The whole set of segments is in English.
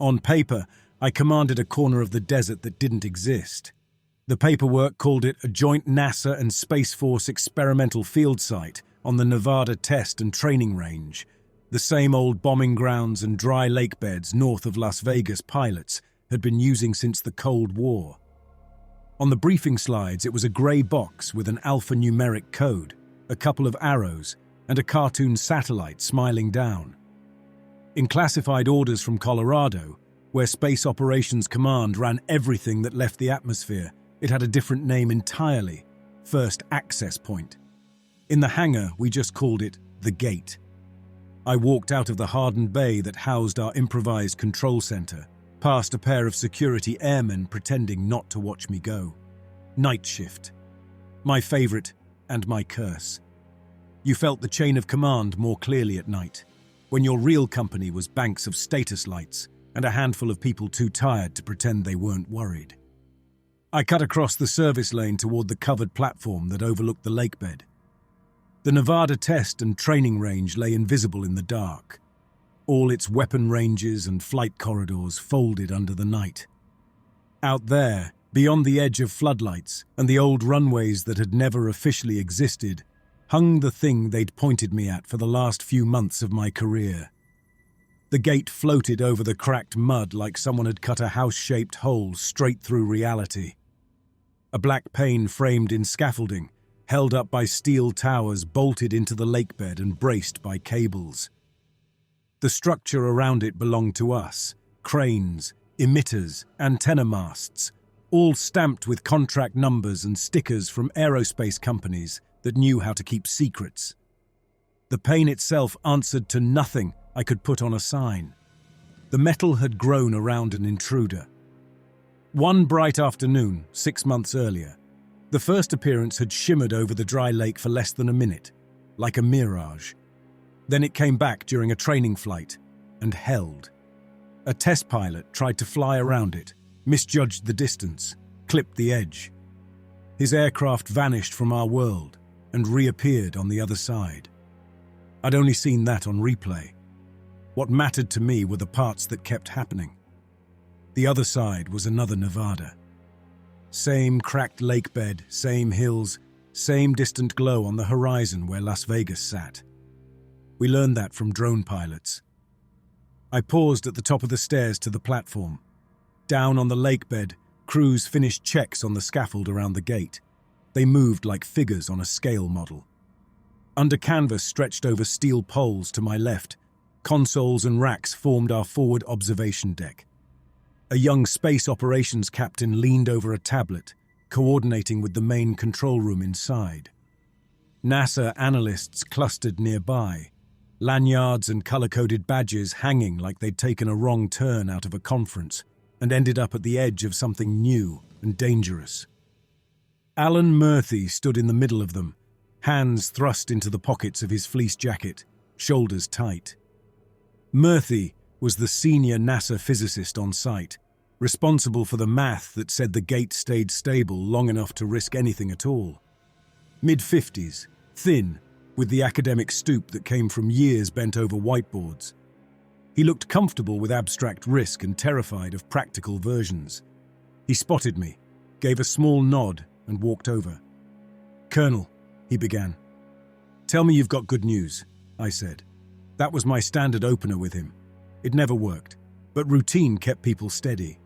On paper, I commanded a corner of the desert that didn't exist. The paperwork called it a joint NASA and Space Force experimental field site on the Nevada test and training range, the same old bombing grounds and dry lake beds north of Las Vegas pilots had been using since the Cold War. On the briefing slides, it was a grey box with an alphanumeric code, a couple of arrows, and a cartoon satellite smiling down. In classified orders from Colorado, where Space Operations Command ran everything that left the atmosphere, it had a different name entirely, First Access Point. In the hangar, we just called it the Gate. I walked out of the hardened bay that housed our improvised control center, past a pair of security airmen pretending not to watch me go. Night shift. My favorite and my curse. You felt the chain of command more clearly at night, when your real company was banks of status lights and a handful of people too tired to pretend they weren't worried. I cut across the service lane toward the covered platform that overlooked the lakebed. The Nevada test and training range lay invisible in the dark, all its weapon ranges and flight corridors folded under the night. Out there, beyond the edge of floodlights and the old runways that had never officially existed, hung the thing they'd pointed me at for the last few months of my career. The gate floated over the cracked mud like someone had cut a house-shaped hole straight through reality. A black pane framed in scaffolding, held up by steel towers bolted into the lakebed and braced by cables. The structure around it belonged to us, cranes, emitters, antenna masts, all stamped with contract numbers and stickers from aerospace companies that knew how to keep secrets. The pane itself answered to nothing I could put on a sign. The metal had grown around an intruder. One bright afternoon, 6 months earlier, the first appearance had shimmered over the dry lake for less than a minute, like a mirage. Then it came back during a training flight and held. A test pilot tried to fly around it, misjudged the distance, clipped the edge. His aircraft vanished from our world and reappeared on the other side. I'd only seen that on replay. What mattered to me were the parts that kept happening. The other side was another Nevada. Same cracked lake bed, same hills, same distant glow on the horizon where Las Vegas sat. We learned that from drone pilots. I paused at the top of the stairs to the platform. Down on the lake bed, crews finished checks on the scaffold around the gate. They moved like figures on a scale model. Under canvas stretched over steel poles to my left, consoles and racks formed our forward observation deck. A young space operations captain leaned over a tablet, coordinating with the main control room inside. NASA analysts clustered nearby, lanyards and color-coded badges hanging like they'd taken a wrong turn out of a conference and ended up at the edge of something new and dangerous. Alan Murphy stood in the middle of them, hands thrust into the pockets of his fleece jacket, shoulders tight. Murphy was the senior NASA physicist on site, responsible for the math that said the gate stayed stable long enough to risk anything at all. Mid-50s, thin, with the academic stoop that came from years bent over whiteboards. He looked comfortable with abstract risk and terrified of practical versions. He spotted me, gave a small nod, and walked over. "Colonel," he began. "Tell me you've got good news," I said. That was my standard opener with him. It never worked, but routine kept people steady.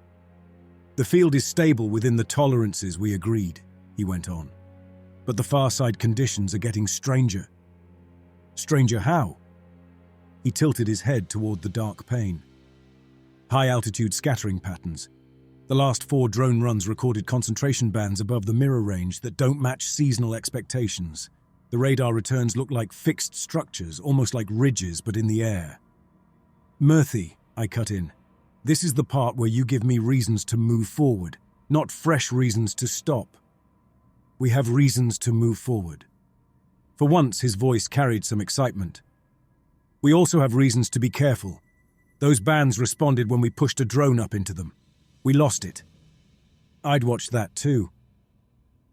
"The field is stable within the tolerances we agreed," he went on. "But the far side conditions are getting stranger." "Stranger how?" He tilted his head toward the dark pane. "High-altitude scattering patterns. The last 4 drone runs recorded concentration bands above the mirror range that don't match seasonal expectations. The radar returns look like fixed structures, almost like ridges, but in the air." "Murphy," I cut in, "this is the part where you give me reasons to move forward, not fresh reasons to stop. We have reasons to move forward." For once, his voice carried some excitement. "We also have reasons to be careful. Those bands responded when we pushed a drone up into them. We lost it." I'd watched that too.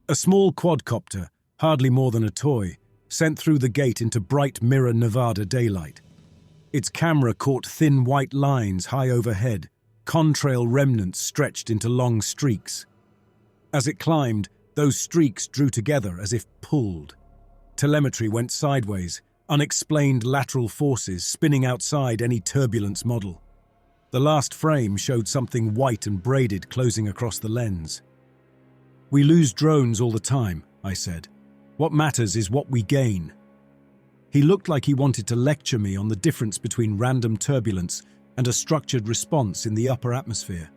A small quadcopter, hardly more than a toy, sent through the gate into bright mirror Nevada daylight. Its camera caught thin white lines high overhead, contrail remnants stretched into long streaks. As it climbed, those streaks drew together as if pulled. Telemetry went sideways, unexplained lateral forces spinning outside any turbulence model. The last frame showed something white and braided closing across the lens. "We lose drones all the time," I said. "What matters is what we gain." He looked like he wanted to lecture me on the difference between random turbulence and a structured response in the upper atmosphere.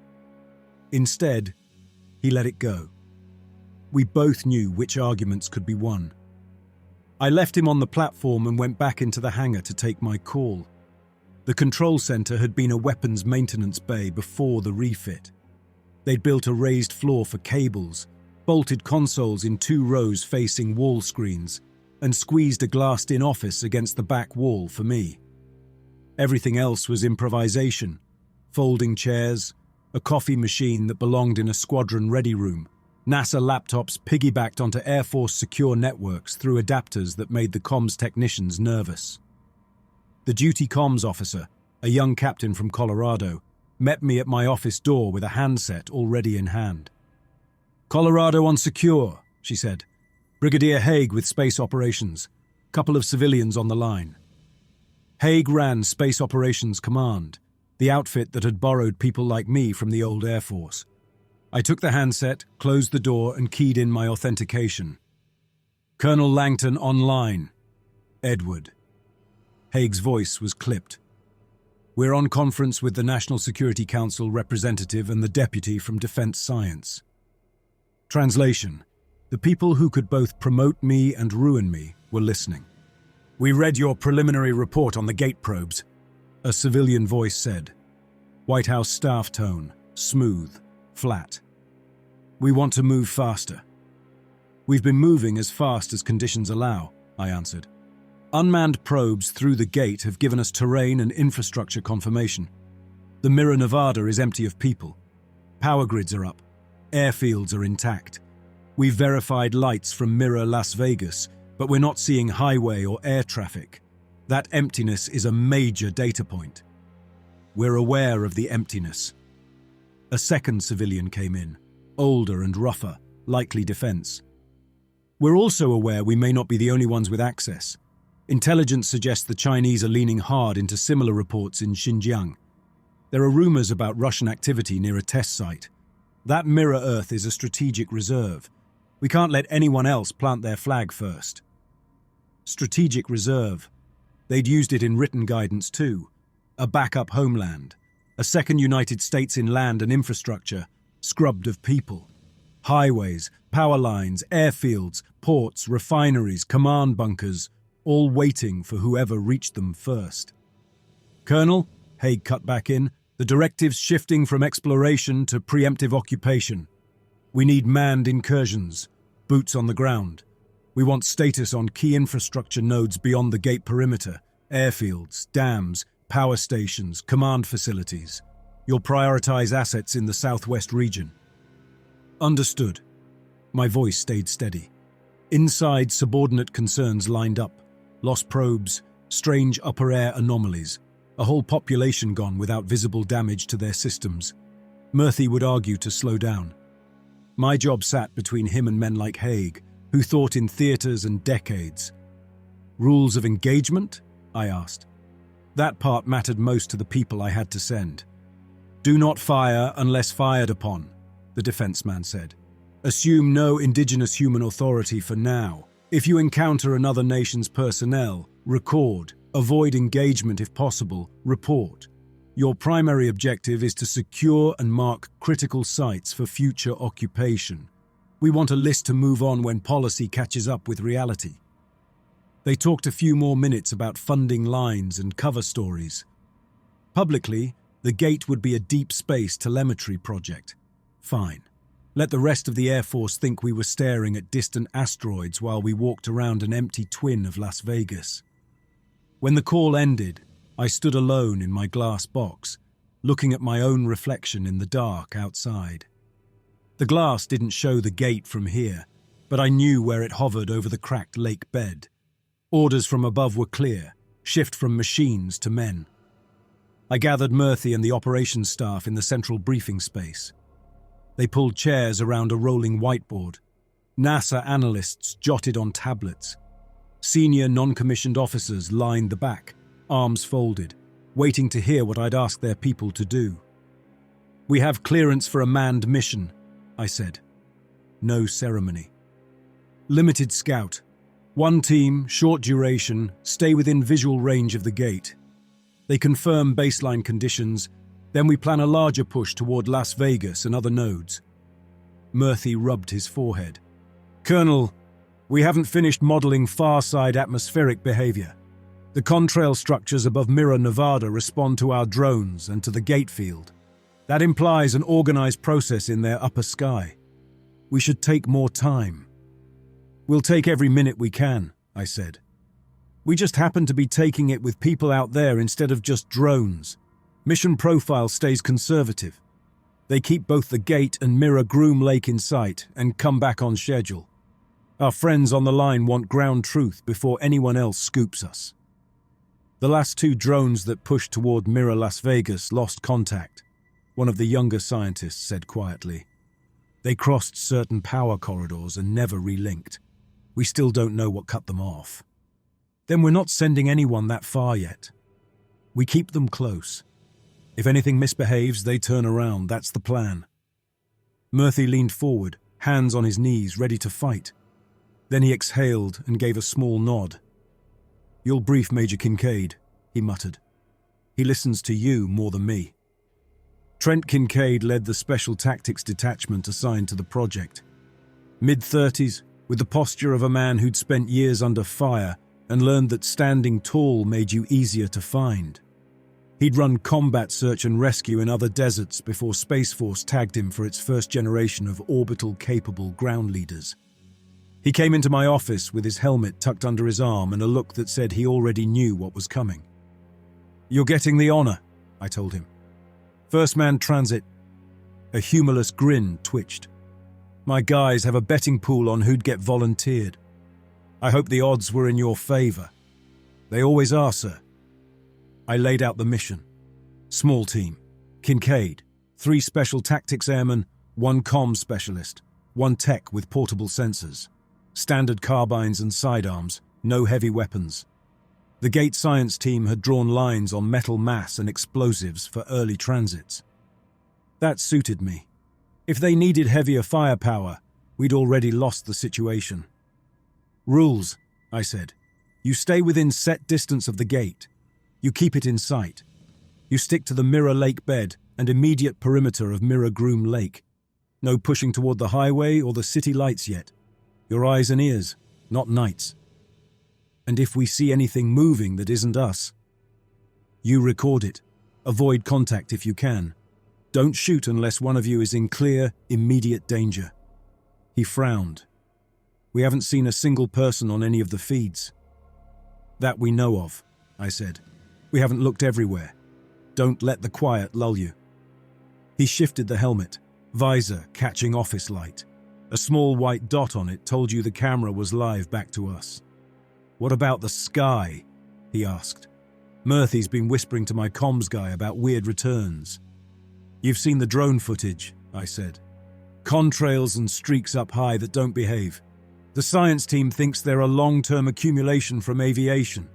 Instead, he let it go. We both knew which arguments could be won. I left him on the platform and went back into the hangar to take my call. The control center had been a weapons maintenance bay before the refit. They'd built a raised floor for cables, bolted consoles in 2 rows facing wall screens, and squeezed a glassed-in office against the back wall for me. Everything else was improvisation: folding chairs, a coffee machine that belonged in a squadron ready room, NASA laptops piggybacked onto Air Force secure networks through adapters that made the comms technicians nervous. The duty comms officer, a young captain from Colorado, met me at my office door with a handset already in hand. "Colorado on secure," she said. "Brigadier Haig with Space Operations. Couple of civilians on the line." Haig ran Space Operations Command, the outfit that had borrowed people like me from the old Air Force. I took the handset, closed the door, and keyed in my authentication. "Colonel Langton online. Edward." Haig's voice was clipped. "We're on conference with the National Security Council representative and the deputy from Defense Science." Translation: the people who could both promote me and ruin me were listening. "We read your preliminary report on the gate probes," a civilian voice said. White House staff tone, smooth, flat. "We want to move faster." "We've been moving as fast as conditions allow," I answered. "Unmanned probes through the gate have given us terrain and infrastructure confirmation. The Mirror Nevada is empty of people. Power grids are up. Airfields are intact. We've verified lights from Mirror Las Vegas, but we're not seeing highway or air traffic. That emptiness is a major data point." "We're aware of the emptiness." A second civilian came in, older and rougher, likely defense. "We're also aware we may not be the only ones with access. Intelligence suggests the Chinese are leaning hard into similar reports in Xinjiang. There are rumors about Russian activity near a test site. That Mirror Earth is a strategic reserve. We can't let anyone else plant their flag first." Strategic reserve. They'd used it in written guidance too. A backup homeland. A second United States in land and infrastructure, scrubbed of people. Highways, power lines, airfields, ports, refineries, command bunkers, all waiting for whoever reached them first. "Colonel," Haig cut back in, "the directive's shifting from exploration to preemptive occupation. We need manned incursions, boots on the ground. We want status on key infrastructure nodes beyond the gate perimeter, airfields, dams, power stations, command facilities. You'll prioritize assets in the southwest region." "Understood." My voice stayed steady. Inside, subordinate concerns lined up. Lost probes, strange upper air anomalies, a whole population gone without visible damage to their systems. Murthy would argue to slow down. My job sat between him and men like Haig, who thought in theaters and decades. "Rules of engagement?" I asked. That part mattered most to the people I had to send. "Do not fire unless fired upon," the defense man said. "Assume no indigenous human authority for now. If you encounter another nation's personnel, record. Avoid engagement if possible. Report. Your primary objective is to secure and mark critical sites for future occupation. We want a list to move on when policy catches up with reality." They talked a few more minutes about funding lines and cover stories. Publicly, the gate would be a deep space telemetry project. Fine. Let the rest of the Air Force think we were staring at distant asteroids while we walked around an empty twin of Las Vegas. When the call ended, I stood alone in my glass box, looking at my own reflection in the dark outside. The glass didn't show the gate from here, but I knew where it hovered over the cracked lake bed. Orders from above were clear: shift from machines to men. I gathered Murphy and the operations staff in the central briefing space. They pulled chairs around a rolling whiteboard. NASA analysts jotted on tablets. Senior non-commissioned officers lined the back, arms folded, waiting to hear what I'd ask their people to do. "We have clearance for a manned mission," I said. No ceremony. "Limited scout. One team, short duration, stay within visual range of the gate. They confirm baseline conditions, then we plan a larger push toward Las Vegas and other nodes." Murphy rubbed his forehead. "Colonel, we haven't finished modeling far-side atmospheric behavior. The contrail structures above Mirror, Nevada respond to our drones and to the gate field. That implies an organized process in their upper sky. We should take more time." "We'll take every minute we can," I said. "We just happen to be taking it with people out there instead of just drones. Mission profile stays conservative. They keep both the gate and Mirror Groom Lake in sight and come back on schedule. Our friends on the line want ground truth before anyone else scoops us." The last two drones that pushed toward Mirror Las Vegas lost contact, one of the younger scientists said quietly. "They crossed certain power corridors and never relinked. We still don't know what cut them off." "Then we're not sending anyone that far yet. We keep them close. If anything misbehaves, they turn around. That's the plan." Murphy leaned forward, hands on his knees, ready to fight. Then he exhaled and gave a small nod. "You'll brief Major Kincaid," he muttered. "He listens to you more than me." Trent Kincaid led the Special Tactics Detachment assigned to the project. Mid-30s, with the posture of a man who'd spent years under fire and learned that standing tall made you easier to find. He'd run combat search and rescue in other deserts before Space Force tagged him for its first generation of orbital-capable ground leaders. He came into my office with his helmet tucked under his arm and a look that said he already knew what was coming. "You're getting the honor," I told him. "First man transit." A humorless grin twitched. "My guys have a betting pool on who'd get volunteered. I hope the odds were in your favor." "They always are, sir." I laid out the mission. Small team. Kincaid, 3 special tactics airmen, 1 comm specialist, 1 tech with portable sensors. Standard carbines and sidearms, no heavy weapons. The gate science team had drawn lines on metal mass and explosives for early transits. That suited me. If they needed heavier firepower, we'd already lost the situation. "Rules," I said. "You stay within set distance of the gate. You keep it in sight. You stick to the Mirror Lake bed and immediate perimeter of Mirror Groom Lake. No pushing toward the highway or the city lights yet. Your eyes and ears, not knights. And if we see anything moving that isn't us, you record it. Avoid contact if you can. Don't shoot unless one of you is in clear, immediate danger." He frowned. "We haven't seen a single person on any of the feeds." "That we know of," I said. "We haven't looked everywhere. Don't let the quiet lull you." He shifted the helmet, visor catching office light. A small white dot on it told you the camera was live back to us. "What about the sky?" he asked. "Murphy's been whispering to my comms guy about weird returns." "You've seen the drone footage," I said. "Contrails and streaks up high that don't behave. The science team thinks they're a long-term accumulation from aviation.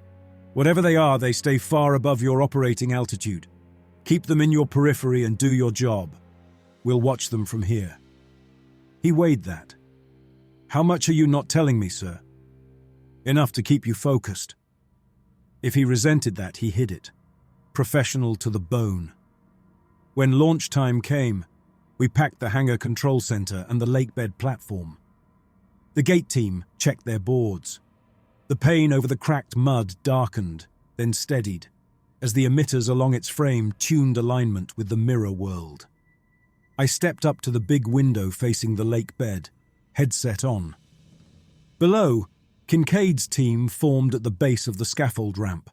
Whatever they are, they stay far above your operating altitude. Keep them in your periphery and do your job. We'll watch them from here." He weighed that. "How much are you not telling me, sir?" "Enough to keep you focused." If he resented that, he hid it. Professional to the bone. When launch time came, we packed the hangar control center and the lakebed platform. The gate team checked their boards. The pain over the cracked mud darkened, then steadied, as the emitters along its frame tuned alignment with the mirror world. I stepped up to the big window facing the lake bed, headset on. Below, Kincaid's team formed at the base of the scaffold ramp.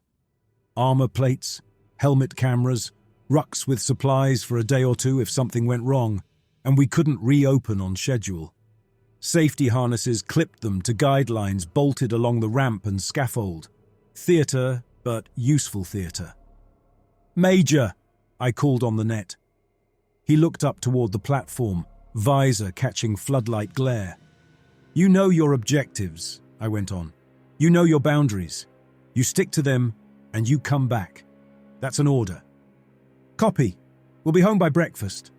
Armor plates, helmet cameras, rucks with supplies for a day or two if something went wrong, and we couldn't reopen on schedule. Safety harnesses clipped them to guidelines bolted along the ramp and scaffold. Theatre, but useful theatre. "Major," I called on the net. He looked up toward the platform, visor catching floodlight glare. You know your objectives, I went on. You know your boundaries. You stick to them, and you come back. That's an order. Copy. We'll be home by breakfast.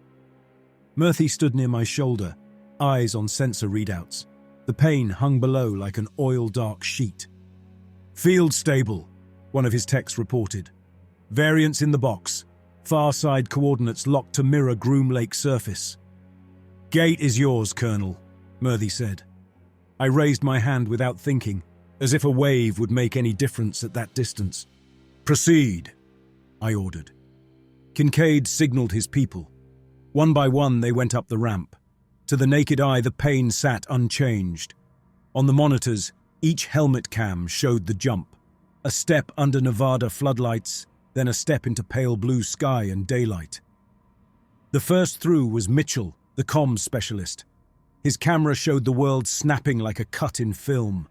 Murphy stood near my shoulder, eyes on sensor readouts. The pane hung below like an oil-dark sheet. Field stable, one of his techs reported. Variance in the box. Far side coordinates locked to mirror Groom Lake surface. Gate is yours, Colonel, Murphy said. I raised my hand without thinking, as if a wave would make any difference at that distance. Proceed, I ordered. Kincaid signaled his people. One by one they went up the ramp. To the naked eye the pane sat unchanged. On the monitors, each helmet cam showed the jump. A step under Nevada floodlights, then a step into pale blue sky and daylight. The first through was Mitchell, the comms specialist. His camera showed the world snapping like a cut in film.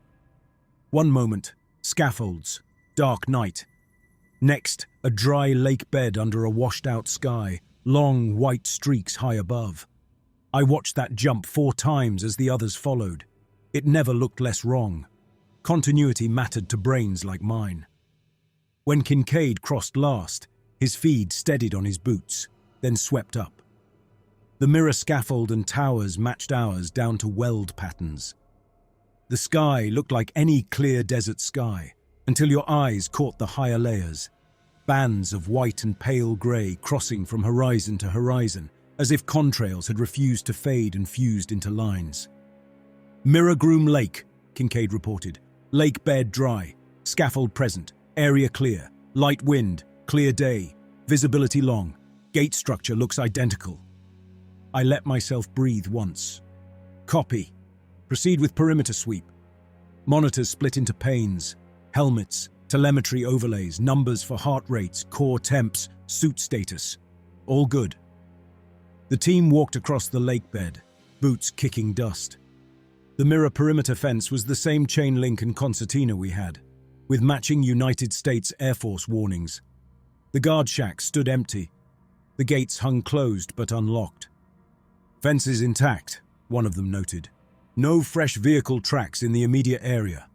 One moment, scaffolds, dark night. Next, a dry lake bed under a washed-out sky, long white streaks high above. I watched that jump 4 times as the others followed. It never looked less wrong. Continuity mattered to brains like mine. When Kincaid crossed last, his feet steadied on his boots, then swept up. The mirror scaffold and towers matched ours down to weld patterns. The sky looked like any clear desert sky, until your eyes caught the higher layers. Bands of white and pale grey crossing from horizon to horizon, as if contrails had refused to fade and fused into lines. Mirror Groom Lake, Kincaid reported. Lake bed dry, scaffold present, area clear, light wind, clear day, visibility long, gate structure looks identical. I let myself breathe once. Copy. Proceed with perimeter sweep. Monitors split into panes, helmets, telemetry overlays, numbers for heart rates, core temps, suit status. All good. The team walked across the lake bed, boots kicking dust. The mirror perimeter fence was the same chain link and concertina we had, with matching United States Air Force warnings. The guard shack stood empty. The gates hung closed but unlocked. Fences intact, one of them noted. No fresh vehicle tracks in the immediate area.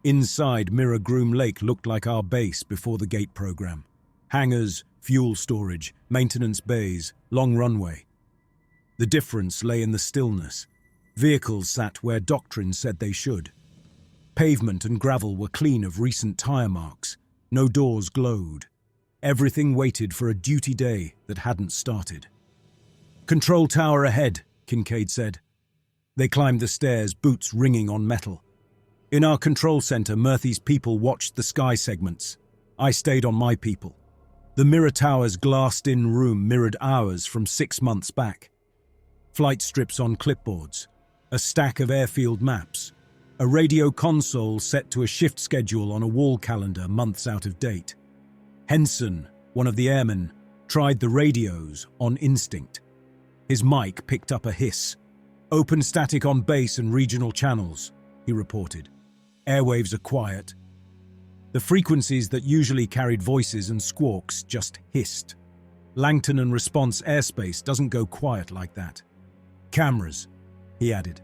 Inside Mirror Groom Lake looked like our base before the gate program. Hangars, fuel storage, maintenance bays, long runway. The difference lay in the stillness. Vehicles sat where doctrine said they should. Pavement and gravel were clean of recent tire marks. No doors glowed. Everything waited for a duty day that hadn't started. Control tower ahead, Kincaid said. They climbed the stairs, boots ringing on metal. In our control center, Murphy's people watched the sky segments. I stayed on my people. The mirror tower's glassed-in room mirrored ours from 6 months back. Flight strips on clipboards, a stack of airfield maps, a radio console set to a shift schedule on a wall calendar months out of date. Henson, one of the airmen, tried the radios on instinct. His mic picked up a hiss. Open static on base and regional channels, he reported. Airwaves are quiet. The frequencies that usually carried voices and squawks just hissed. Langton and response airspace doesn't go quiet like that. Cameras, he added.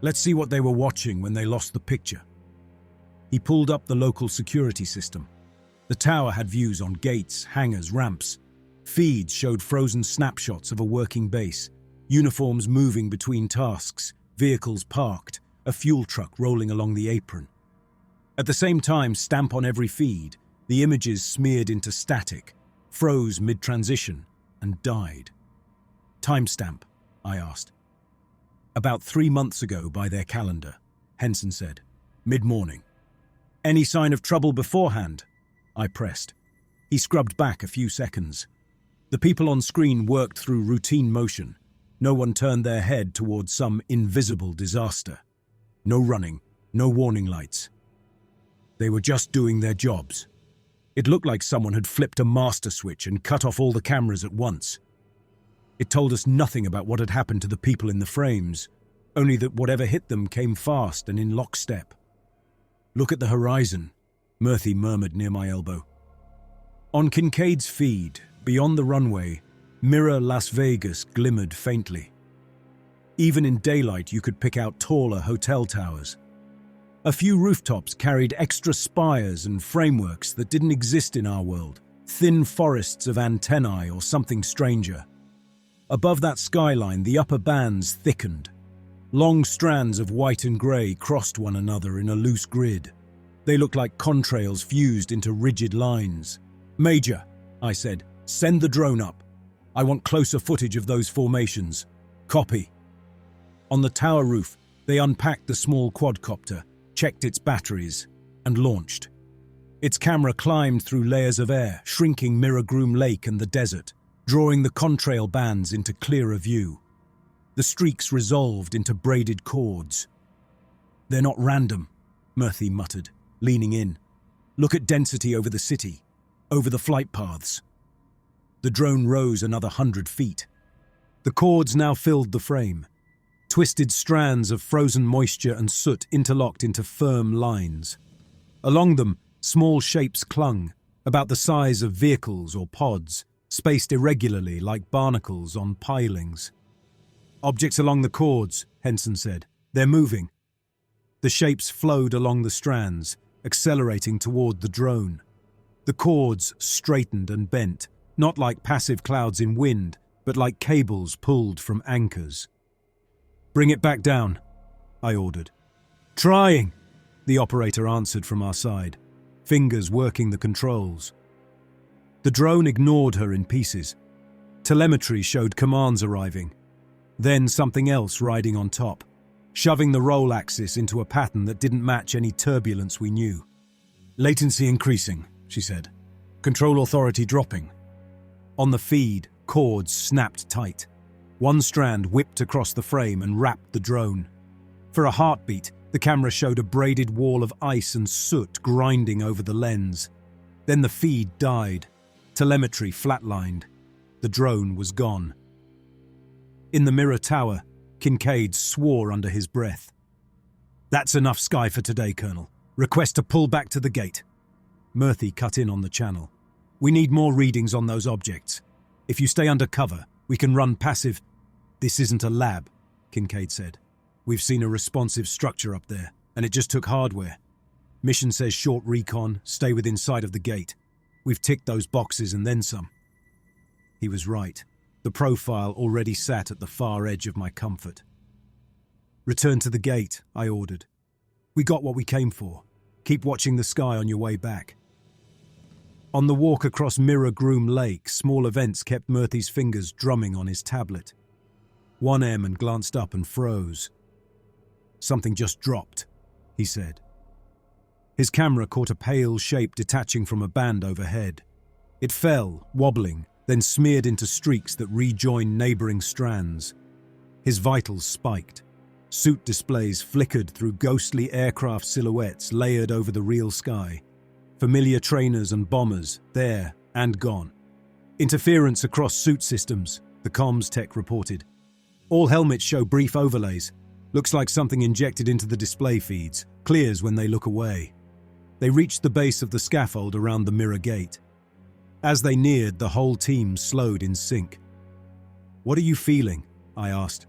Let's see what they were watching when they lost the picture. He pulled up the local security system. The tower had views on gates, hangars, ramps. Feeds showed frozen snapshots of a working base, uniforms moving between tasks, vehicles parked, a fuel truck rolling along the apron. At the same time, stamp on every feed, the images smeared into static, froze mid-transition, and died. Timestamp, I asked. About 3 months ago by their calendar, Henson said. Mid-morning. Any sign of trouble beforehand? I pressed. He scrubbed back a few seconds. The people on screen worked through routine motion. No one turned their head towards some invisible disaster. No running, no warning lights. They were just doing their jobs. It looked like someone had flipped a master switch and cut off all the cameras at once. It told us nothing about what had happened to the people in the frames, only that whatever hit them came fast and in lockstep. Look at the horizon, Murphy murmured near my elbow. On Kincaid's feed, Beyond the runway, Mirror Las Vegas glimmered faintly. Even in daylight, you could pick out taller hotel towers. A few rooftops carried extra spires and frameworks that didn't exist in our world, thin forests of antennae or something stranger. Above that skyline, the upper bands thickened. Long strands of white and grey crossed one another in a loose grid. They looked like contrails fused into rigid lines. "Major," I said, "send the drone up. I want closer footage of those formations." "Copy." On the tower roof, they unpacked the small quadcopter, checked its batteries, and launched. Its camera climbed through layers of air, shrinking Mirror Groom Lake and the desert, drawing the contrail bands into clearer view. The streaks resolved into braided cords. "They're not random," Murphy muttered, leaning in. "Look at density over the city, over the flight paths." The drone rose another 100 feet. The cords now filled the frame. Twisted strands of frozen moisture and soot interlocked into firm lines. Along them, small shapes clung, about the size of vehicles or pods, spaced irregularly like barnacles on pilings. "Objects along the cords," Henson said. "They're moving." The shapes flowed along the strands, accelerating toward the drone. The cords straightened and bent, not like passive clouds in wind, but like cables pulled from anchors. "Bring it back down," I ordered. "Trying," the operator answered from our side, fingers working the controls. The drone ignored her in pieces. Telemetry showed commands arriving. Then something else riding on top, shoving the roll axis into a pattern that didn't match any turbulence we knew. "Latency increasing," she said. "Control authority dropping." On the feed, cords snapped tight. One strand whipped across the frame and wrapped the drone. For a heartbeat, the camera showed a braided wall of ice and soot grinding over the lens. Then the feed died. Telemetry flatlined. The drone was gone. In the mirror tower, Kincaid swore under his breath. "That's enough sky for today, Colonel. Request to pull back to the gate." Murphy cut in on the channel. "We need more readings on those objects. If you stay under cover, we can run passive—" "This isn't a lab," Kincaid said. "We've seen a responsive structure up there, and it just took hardware. Mission says short recon, stay within sight of the gate. We've ticked those boxes and then some." He was right. The profile already sat at the far edge of my comfort. "Return to the gate," I ordered. "We got what we came for. Keep watching the sky on your way back." On the walk across Mirror Groom Lake, small events kept Murphy's fingers drumming on his tablet. One airman glanced up and froze. "Something just dropped," he said. His camera caught a pale shape detaching from a band overhead. It fell, wobbling, then smeared into streaks that rejoined neighboring strands. His vitals spiked. Suit displays flickered through ghostly aircraft silhouettes layered over the real sky. Familiar trainers and bombers, there and gone. "Interference across suit systems," the comms tech reported. "All helmets show brief overlays. Looks like something injected into the display feeds. Clears when they look away." They reached the base of the scaffold around the mirror gate. As they neared, the whole team slowed in sync. "What are you feeling?" I asked.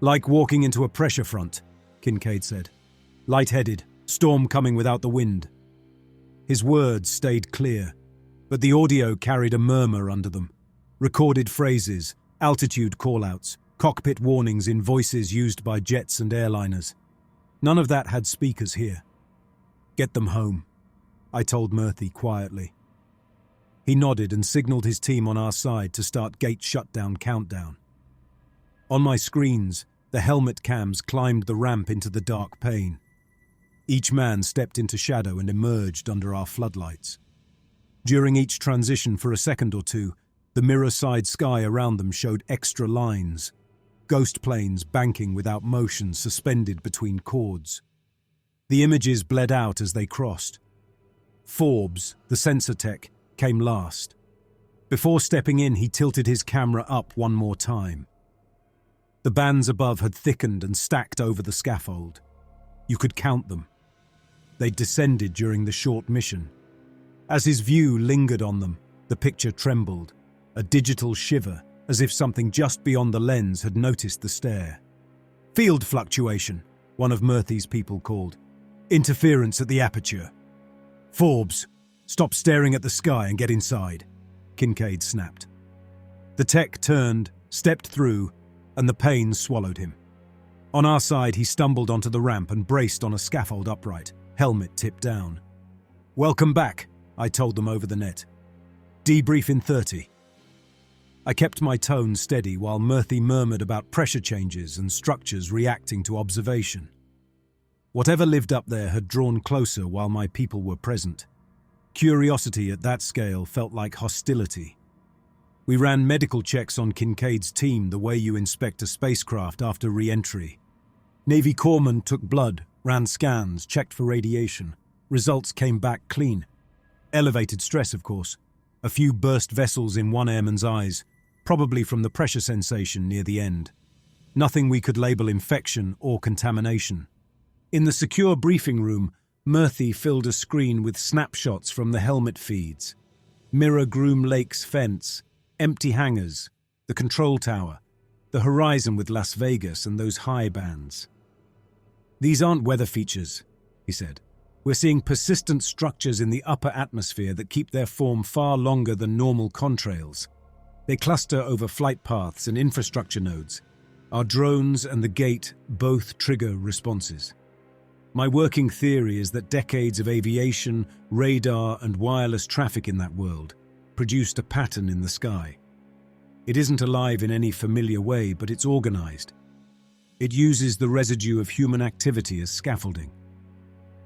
"Like walking into a pressure front," Kincaid said. "Lightheaded, storm coming without the wind." His words stayed clear, but the audio carried a murmur under them. Recorded phrases, altitude callouts, cockpit warnings in voices used by jets and airliners. None of that had speakers here. "Get them home," I told Murphy quietly. He nodded and signaled his team on our side to start gate shutdown countdown. On my screens, the helmet cams climbed the ramp into the dark pane. Each man stepped into shadow and emerged under our floodlights. During each transition for a second or two, the mirror-side sky around them showed extra lines, ghost planes banking without motion suspended between cords. The images bled out as they crossed. Forbes, the sensor tech, came last. Before stepping in, he tilted his camera up one more time. The bands above had thickened and stacked over the scaffold. You could count them. They'd descended during the short mission. As his view lingered on them, the picture trembled. a digital shiver, as if something just beyond the lens had noticed the stare. "Field fluctuation," one of Murthy's people called. "Interference at the aperture." "Forbes, stop staring at the sky and get inside," Kincaid snapped. The tech turned, stepped through, and the pain swallowed him. On our side, he stumbled onto the ramp and braced on a scaffold upright, helmet tipped down. "Welcome back," I told them over the net. "Debrief in 30. I kept my tone steady while Murthy murmured about pressure changes and structures reacting to observation. Whatever lived up there had drawn closer while my people were present. Curiosity at that scale felt like hostility. We ran medical checks on Kincaid's team the way you inspect a spacecraft after re-entry. Navy corpsmen took blood, ran scans, checked for radiation. Results came back clean. Elevated stress, of course. A few burst vessels in one airman's eyes, probably from the pressure sensation near the end. Nothing we could label infection or contamination. In the secure briefing room, Murthy filled a screen with snapshots from the helmet feeds. Mirror Groom Lake's fence, empty hangars, the control tower, the horizon with Las Vegas and those high bands. "These aren't weather features," he said. "We're seeing persistent structures in the upper atmosphere that keep their form far longer than normal contrails. They cluster over flight paths and infrastructure nodes. Our drones and the gate both trigger responses. My working theory is that decades of aviation, radar, and wireless traffic in that world produced a pattern in the sky. It isn't alive in any familiar way, but it's organized. It uses the residue of human activity as scaffolding."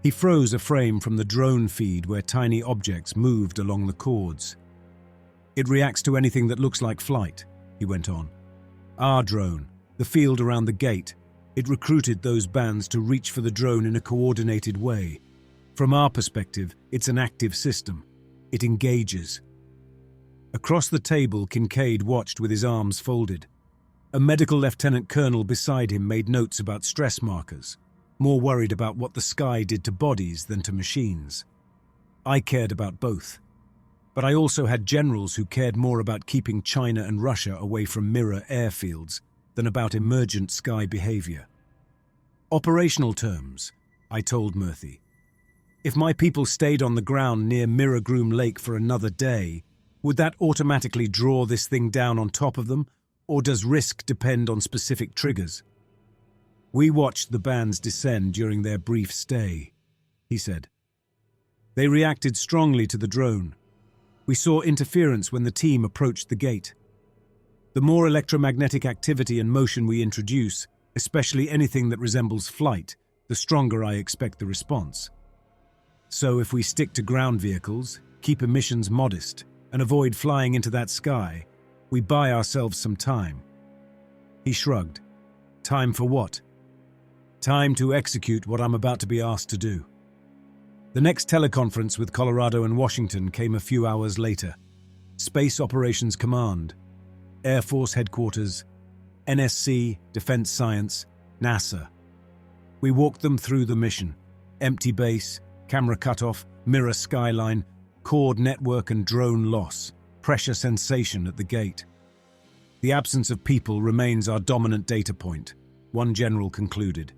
He froze a frame from the drone feed where tiny objects moved along the cords. "It reacts to anything that looks like flight," he went on. "Our drone, the field around the gate, it recruited those bands to reach for the drone in a coordinated way. From our perspective, it's an active system. It engages." Across the table, Kincaid watched with his arms folded. A medical lieutenant colonel beside him made notes about stress markers, more worried about what the sky did to bodies than to machines. I cared about both. But I also had generals who cared more about keeping China and Russia away from mirror airfields than about emergent sky behavior. "Operational terms," I told Murthy. "If my people stayed on the ground near Mirror Groom Lake for another day, would that automatically draw this thing down on top of them, or does risk depend on specific triggers?" "We watched the bands descend during their brief stay," he said. "They reacted strongly to the drone. We saw interference when the team approached the gate. The more electromagnetic activity and motion we introduce, especially anything that resembles flight, the stronger I expect the response. So if we stick to ground vehicles, keep emissions modest, and avoid flying into that sky, we buy ourselves some time." He shrugged. "Time for what?" "Time to execute what I'm about to be asked to do." The next teleconference with Colorado and Washington came a few hours later. Space Operations Command, Air Force Headquarters, NSC, Defense Science, NASA. We walked them through the mission. Empty base, camera cutoff, mirror skyline, cord network and drone loss, pressure sensation at the gate. "The absence of people remains our dominant data point," one general concluded.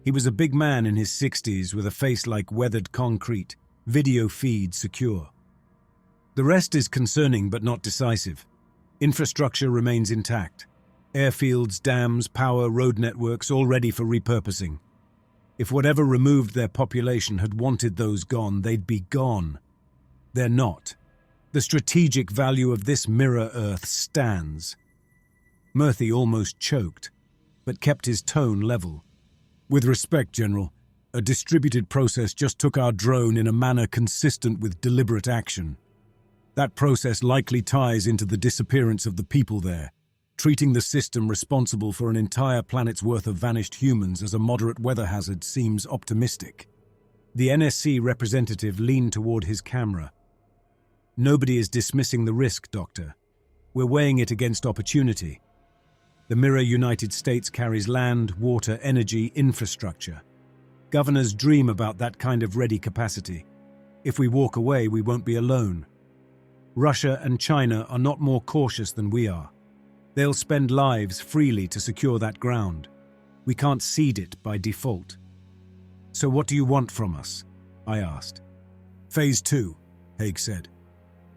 He was a big man in his 60s with a face like weathered concrete, video feed secure. "The rest is concerning but not decisive. Infrastructure remains intact. Airfields, dams, power, road networks all ready for repurposing. If whatever removed their population had wanted those gone, they'd be gone. They're not. The strategic value of this mirror Earth stands." Murthy almost choked, but kept his tone level. "With respect, General, a distributed process just took our drone in a manner consistent with deliberate action. That process likely ties into the disappearance of the people there. Treating the system responsible for an entire planet's worth of vanished humans as a moderate weather hazard seems optimistic." The NSC representative leaned toward his camera. "Nobody is dismissing the risk, Doctor. We're weighing it against opportunity. The mirror United States carries land, water, energy, infrastructure. Governors dream about that kind of ready capacity. If we walk away, we won't be alone." Russia and China are not more cautious than we are. They'll spend lives freely to secure that ground. We can't cede it by default. So what do you want from us? I asked. Phase 2, Haig said.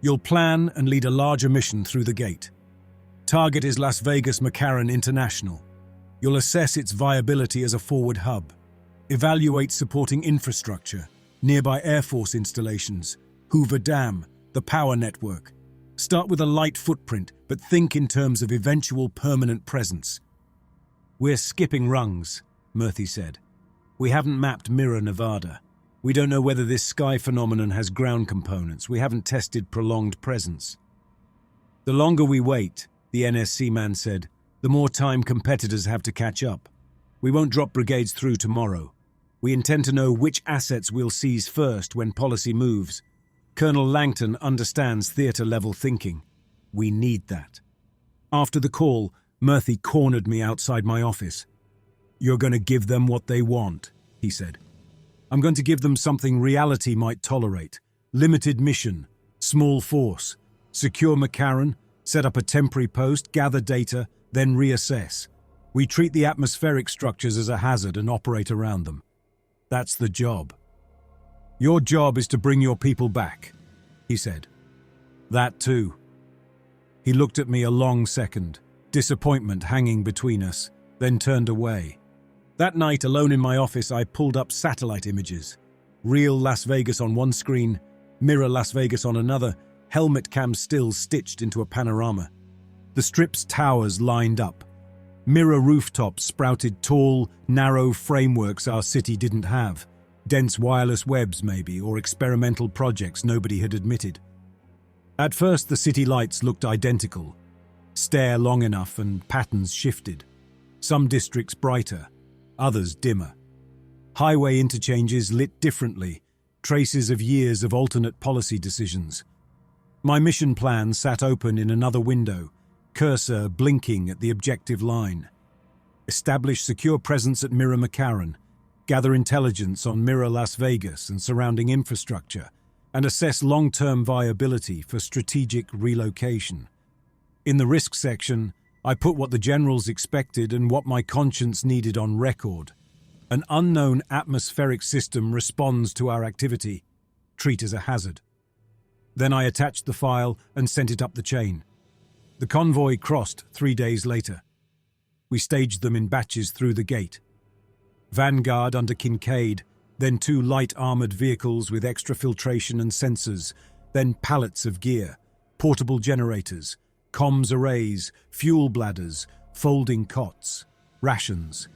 You'll plan and lead a larger mission through the gate. Target is Las Vegas McCarran International. You'll assess its viability as a forward hub. Evaluate supporting infrastructure, nearby Air Force installations, Hoover Dam, the power network. Start with a light footprint, but think in terms of eventual permanent presence. We're skipping rungs, Murthy said. We haven't mapped Mirror, Nevada. We don't know whether this sky phenomenon has ground components. We haven't tested prolonged presence. The longer we wait, the NSC man said, the more time competitors have to catch up. We won't drop brigades through tomorrow. We intend to know which assets we'll seize first when policy moves. Colonel Langton understands theater-level thinking. We need that. After the call, Murthy cornered me outside my office. You're going to give them what they want, he said. I'm going to give them something reality might tolerate. Limited mission, small force, secure McCarran, set up a temporary post, gather data, then reassess. We treat the atmospheric structures as a hazard and operate around them. That's the job. Your job is to bring your people back, he said. That too. He looked at me a long second, disappointment hanging between us, then turned away. That night, alone in my office, I pulled up satellite images. Real Las Vegas on one screen, Mirror Las Vegas on another, helmet cam stills stitched into a panorama. The Strip's towers lined up. Mirror rooftops sprouted tall, narrow frameworks our city didn't have. Dense wireless webs, maybe, or experimental projects nobody had admitted. At first, the city lights looked identical. Stare long enough and patterns shifted. Some districts brighter, others dimmer. Highway interchanges lit differently, traces of years of alternate policy decisions. My mission plan sat open in another window, cursor blinking at the objective line. Establish secure presence at Mirror McCarran, gather intelligence on Mirror Las Vegas and surrounding infrastructure, and assess long-term viability for strategic relocation. In the risk section, I put what the generals expected and what my conscience needed on record. An unknown atmospheric system responds to our activity. Treat as a hazard. Then I attached the file and sent it up the chain. The convoy crossed 3 days later. We staged them in batches through the gate. Vanguard under Kincaid, then 2 light armored vehicles with extra filtration and sensors, then pallets of gear, portable generators, comms arrays, fuel bladders, folding cots, rations.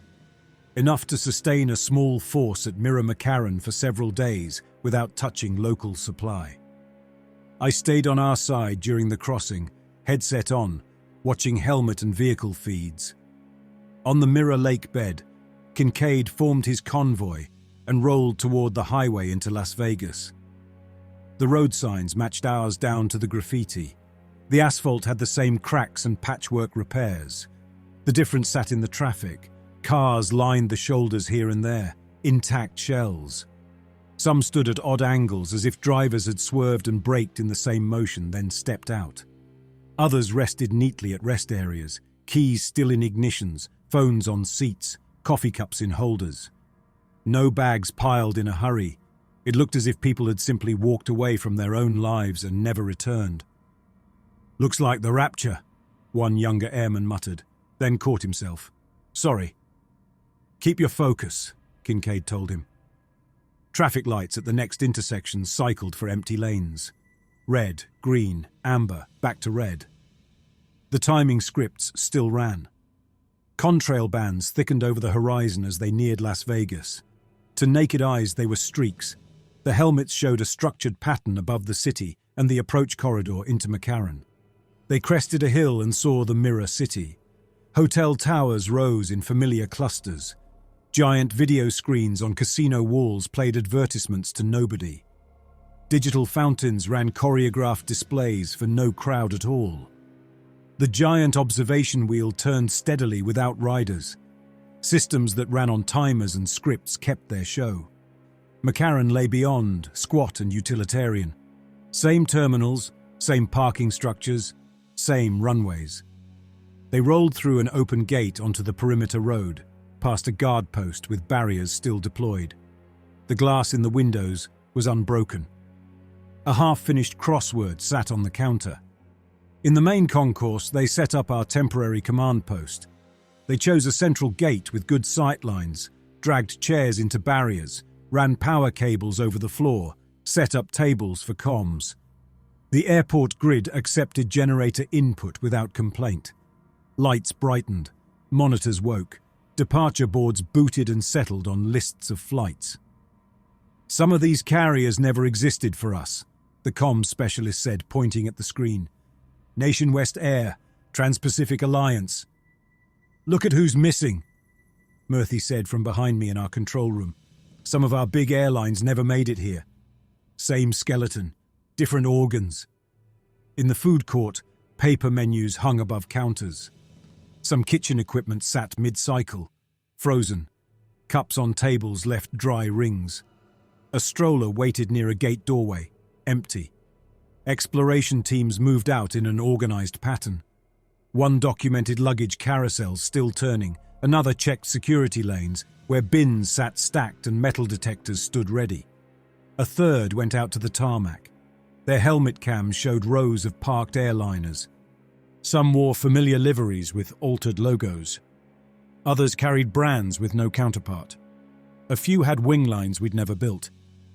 Enough to sustain a small force at Mirror McCarran for several days without touching local supply. I stayed on our side during the crossing, headset on, watching helmet and vehicle feeds. On the Mirror Lake bed, Kincaid formed his convoy and rolled toward the highway into Las Vegas. The road signs matched ours down to the graffiti. The asphalt had the same cracks and patchwork repairs. The difference sat in the traffic. Cars lined the shoulders here and there, intact shells. Some stood at odd angles as if drivers had swerved and braked in the same motion, then stepped out. Others rested neatly at rest areas, keys still in ignitions, phones on seats, coffee cups in holders. No bags piled in a hurry. It looked as if people had simply walked away from their own lives and never returned. "Looks like the rapture," one younger airman muttered, then caught himself. "Sorry." "Keep your focus," Kincaid told him. Traffic lights at the next intersection cycled for empty lanes. Red, green, amber, back to red. The timing scripts still ran. Contrail bands thickened over the horizon as they neared Las Vegas. To naked eyes, they were streaks. The helmets showed a structured pattern above the city and the approach corridor into McCarran. They crested a hill and saw the Mirror City. Hotel towers rose in familiar clusters. Giant video screens on casino walls played advertisements to nobody. Digital fountains ran choreographed displays for no crowd at all. The giant observation wheel turned steadily without riders. Systems that ran on timers and scripts kept their show. McCarran lay beyond, squat and utilitarian. Same terminals, Same parking structures, same runways. They rolled through an open gate onto the perimeter road, past a guard post with barriers still deployed. The glass in the windows was unbroken. A half-finished crossword sat on the counter. In the main concourse, they set up our temporary command post. They chose a central gate with good sight lines, dragged chairs into barriers, ran power cables over the floor, set up tables for comms. The airport grid accepted generator input without complaint. Lights brightened, monitors woke, departure boards booted and settled on lists of flights. "Some of these carriers never existed for us," the comms specialist said, pointing at the screen. "Nation West Air, Trans-Pacific Alliance." "Look at who's missing," Murthy said from behind me in our control room. "Some of our big airlines never made it here. Same skeleton, different organs." In the food court, paper menus hung above counters. Some kitchen equipment sat mid-cycle, frozen. Cups on tables left dry rings. A stroller waited near a gate doorway, empty. Exploration teams moved out in an organized pattern. One documented luggage carousel still turning, another checked security lanes, where bins sat stacked and metal detectors stood ready. A third went out to the tarmac. Their helmet cams showed rows of parked airliners. Some wore familiar liveries with altered logos. Others carried brands with no counterpart. A few had wing lines we'd never built,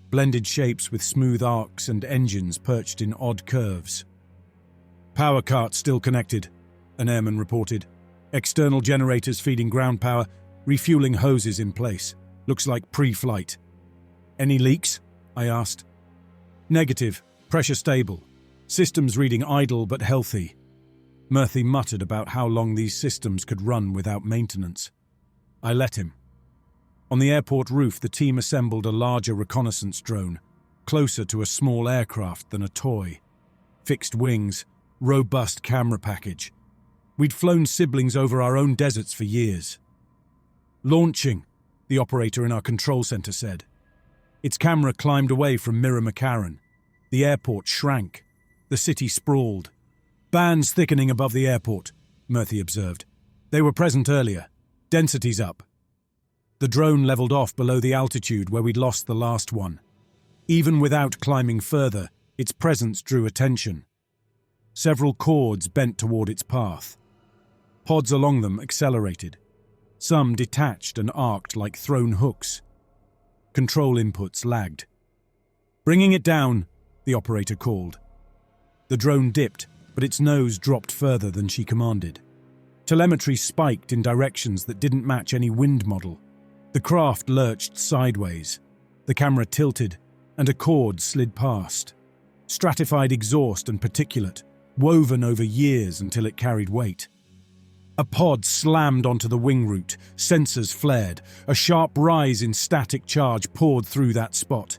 blended shapes with smooth arcs and engines perched in odd curves. "Power cart still connected," an airman reported. "External generators feeding ground power, refueling hoses in place. Looks like pre-flight." "Any leaks?" I asked. "Negative. Pressure stable. Systems reading idle but healthy." Murthy muttered about how long these systems could run without maintenance. I let him. On the airport roof, the team assembled a larger reconnaissance drone, closer to a small aircraft than a toy. Fixed wings, robust camera package. We'd flown siblings over our own deserts for years. "Launching," the operator in our control center said. Its camera climbed away from Mirror McCarran. The airport shrank. The city sprawled. "Bands thickening above the airport," Murthy observed. "They were present earlier. Density's up." The drone leveled off below the altitude where we'd lost the last one. Even without climbing further, its presence drew attention. Several cords bent toward its path. Pods along them accelerated. Some detached and arced like thrown hooks. Control inputs lagged. "Bringing it down," the operator called. The drone dipped, but its nose dropped further than she commanded. Telemetry spiked in directions that didn't match any wind model. The craft lurched sideways. The camera tilted, and a cord slid past. Stratified exhaust and particulate, woven over years until it carried weight. A pod slammed onto the wing root, sensors flared. A sharp rise in static charge poured through that spot.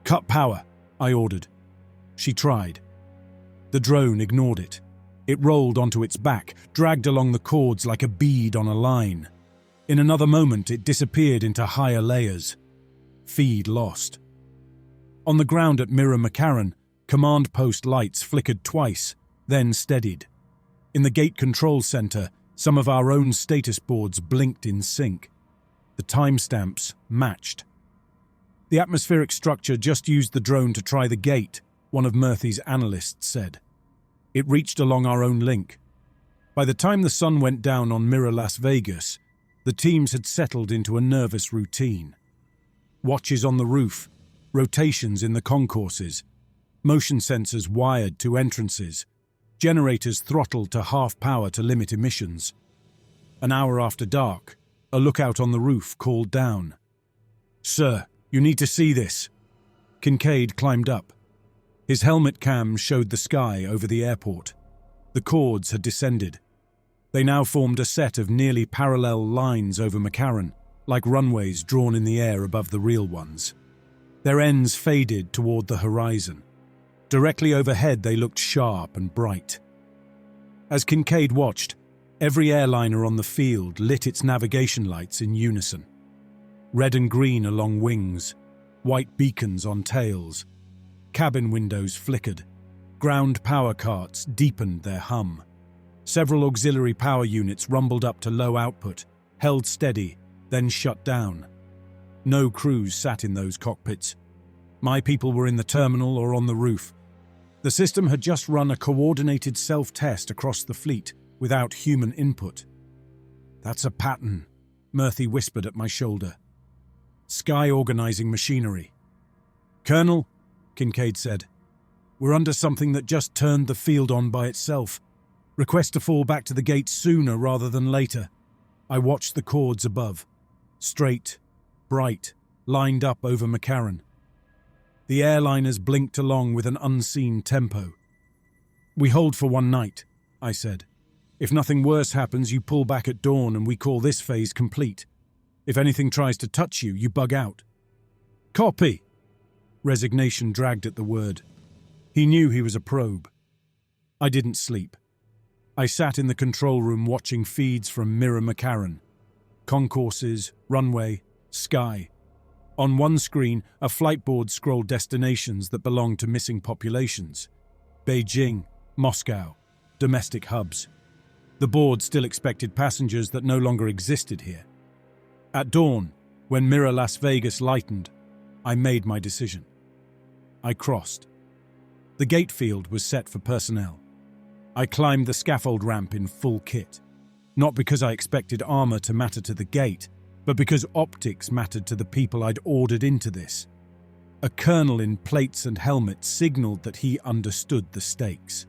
"Cut power," I ordered. She tried. The drone ignored it. It rolled onto its back, dragged along the cords like a bead on a line. In another moment, it disappeared into higher layers. Feed lost. On the ground at Mirror McCarran, command post lights flickered twice, then steadied. In the gate control center, some of our own status boards blinked in sync. The timestamps matched. "The atmospheric structure just used the drone to try the gate," one of Murthy's analysts said. It reached along our own link. By the time the sun went down on Mirror Las Vegas, the teams had settled into a nervous routine. Watches on the roof, rotations in the concourses, motion sensors wired to entrances, generators throttled to half power to limit emissions. An hour after dark, a lookout on the roof called down. "Sir, you need to see this." Kincaid climbed up. His helmet cam showed the sky over the airport. The cords had descended. They now formed a set of nearly parallel lines over McCarran, like runways drawn in the air above the real ones. Their ends faded toward the horizon. Directly overhead they looked sharp and bright. As Kincaid watched, every airliner on the field lit its navigation lights in unison. Red and green along wings, white beacons on tails. Cabin windows flickered. Ground power carts deepened their hum. Several auxiliary power units rumbled up to low output, held steady, then shut down. No crews sat in those cockpits. My people were in the terminal or on the roof. The system had just run a coordinated self-test across the fleet without human input. "That's a pattern," Murphy whispered at my shoulder. "Sky organizing machinery." "Colonel," Kincaid said, "we're under something that just turned the field on by itself. Request to fall back to the gate sooner rather than later." I watched the cords above. Straight, bright, lined up over McCarran. The airliners blinked along with an unseen tempo. "We hold for one night," I said. "If nothing worse happens, you pull back at dawn and we call this phase complete. If anything tries to touch you, you bug out." "Copy." Resignation dragged at the word. He knew he was a probe. I didn't sleep. I sat in the control room watching feeds from Mirror McCarran. Concourses, runway, sky. On one screen, a flight board scrolled destinations that belonged to missing populations. Beijing, Moscow, domestic hubs. The board still expected passengers that no longer existed here. At dawn, when Mirror Las Vegas lightened, I made my decision. I crossed. The gate field was set for personnel. I climbed the scaffold ramp in full kit, not because I expected armor to matter to the gate, but because optics mattered to the people I'd ordered into this. A colonel in plates and helmet signaled that he understood the stakes.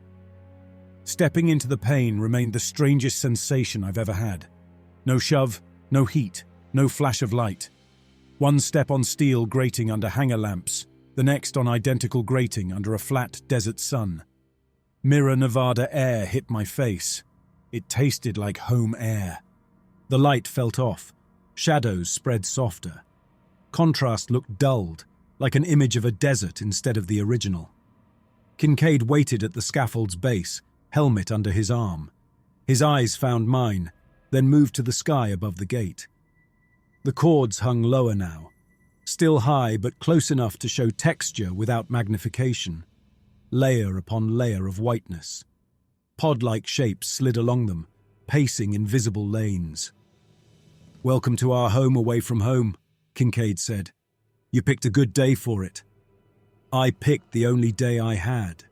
Stepping into the pain remained the strangest sensation I've ever had. No shove, no heat, no flash of light. One step on steel grating under hangar lamps, the next on identical grating under a flat desert sun. Mirror Nevada air hit my face. It tasted like home air. The light felt off. Shadows spread softer. Contrast looked dulled, like an image of a desert instead of the original. Kincaid waited at the scaffold's base, helmet under his arm. His eyes found mine, then moved to the sky above the gate. The cords hung lower now, still high but close enough to show texture without magnification. Layer upon layer of whiteness. Pod-like shapes slid along them, pacing invisible lanes. "Welcome to our home away from home," Kincaid said. "You picked a good day for it." I picked the only day I had.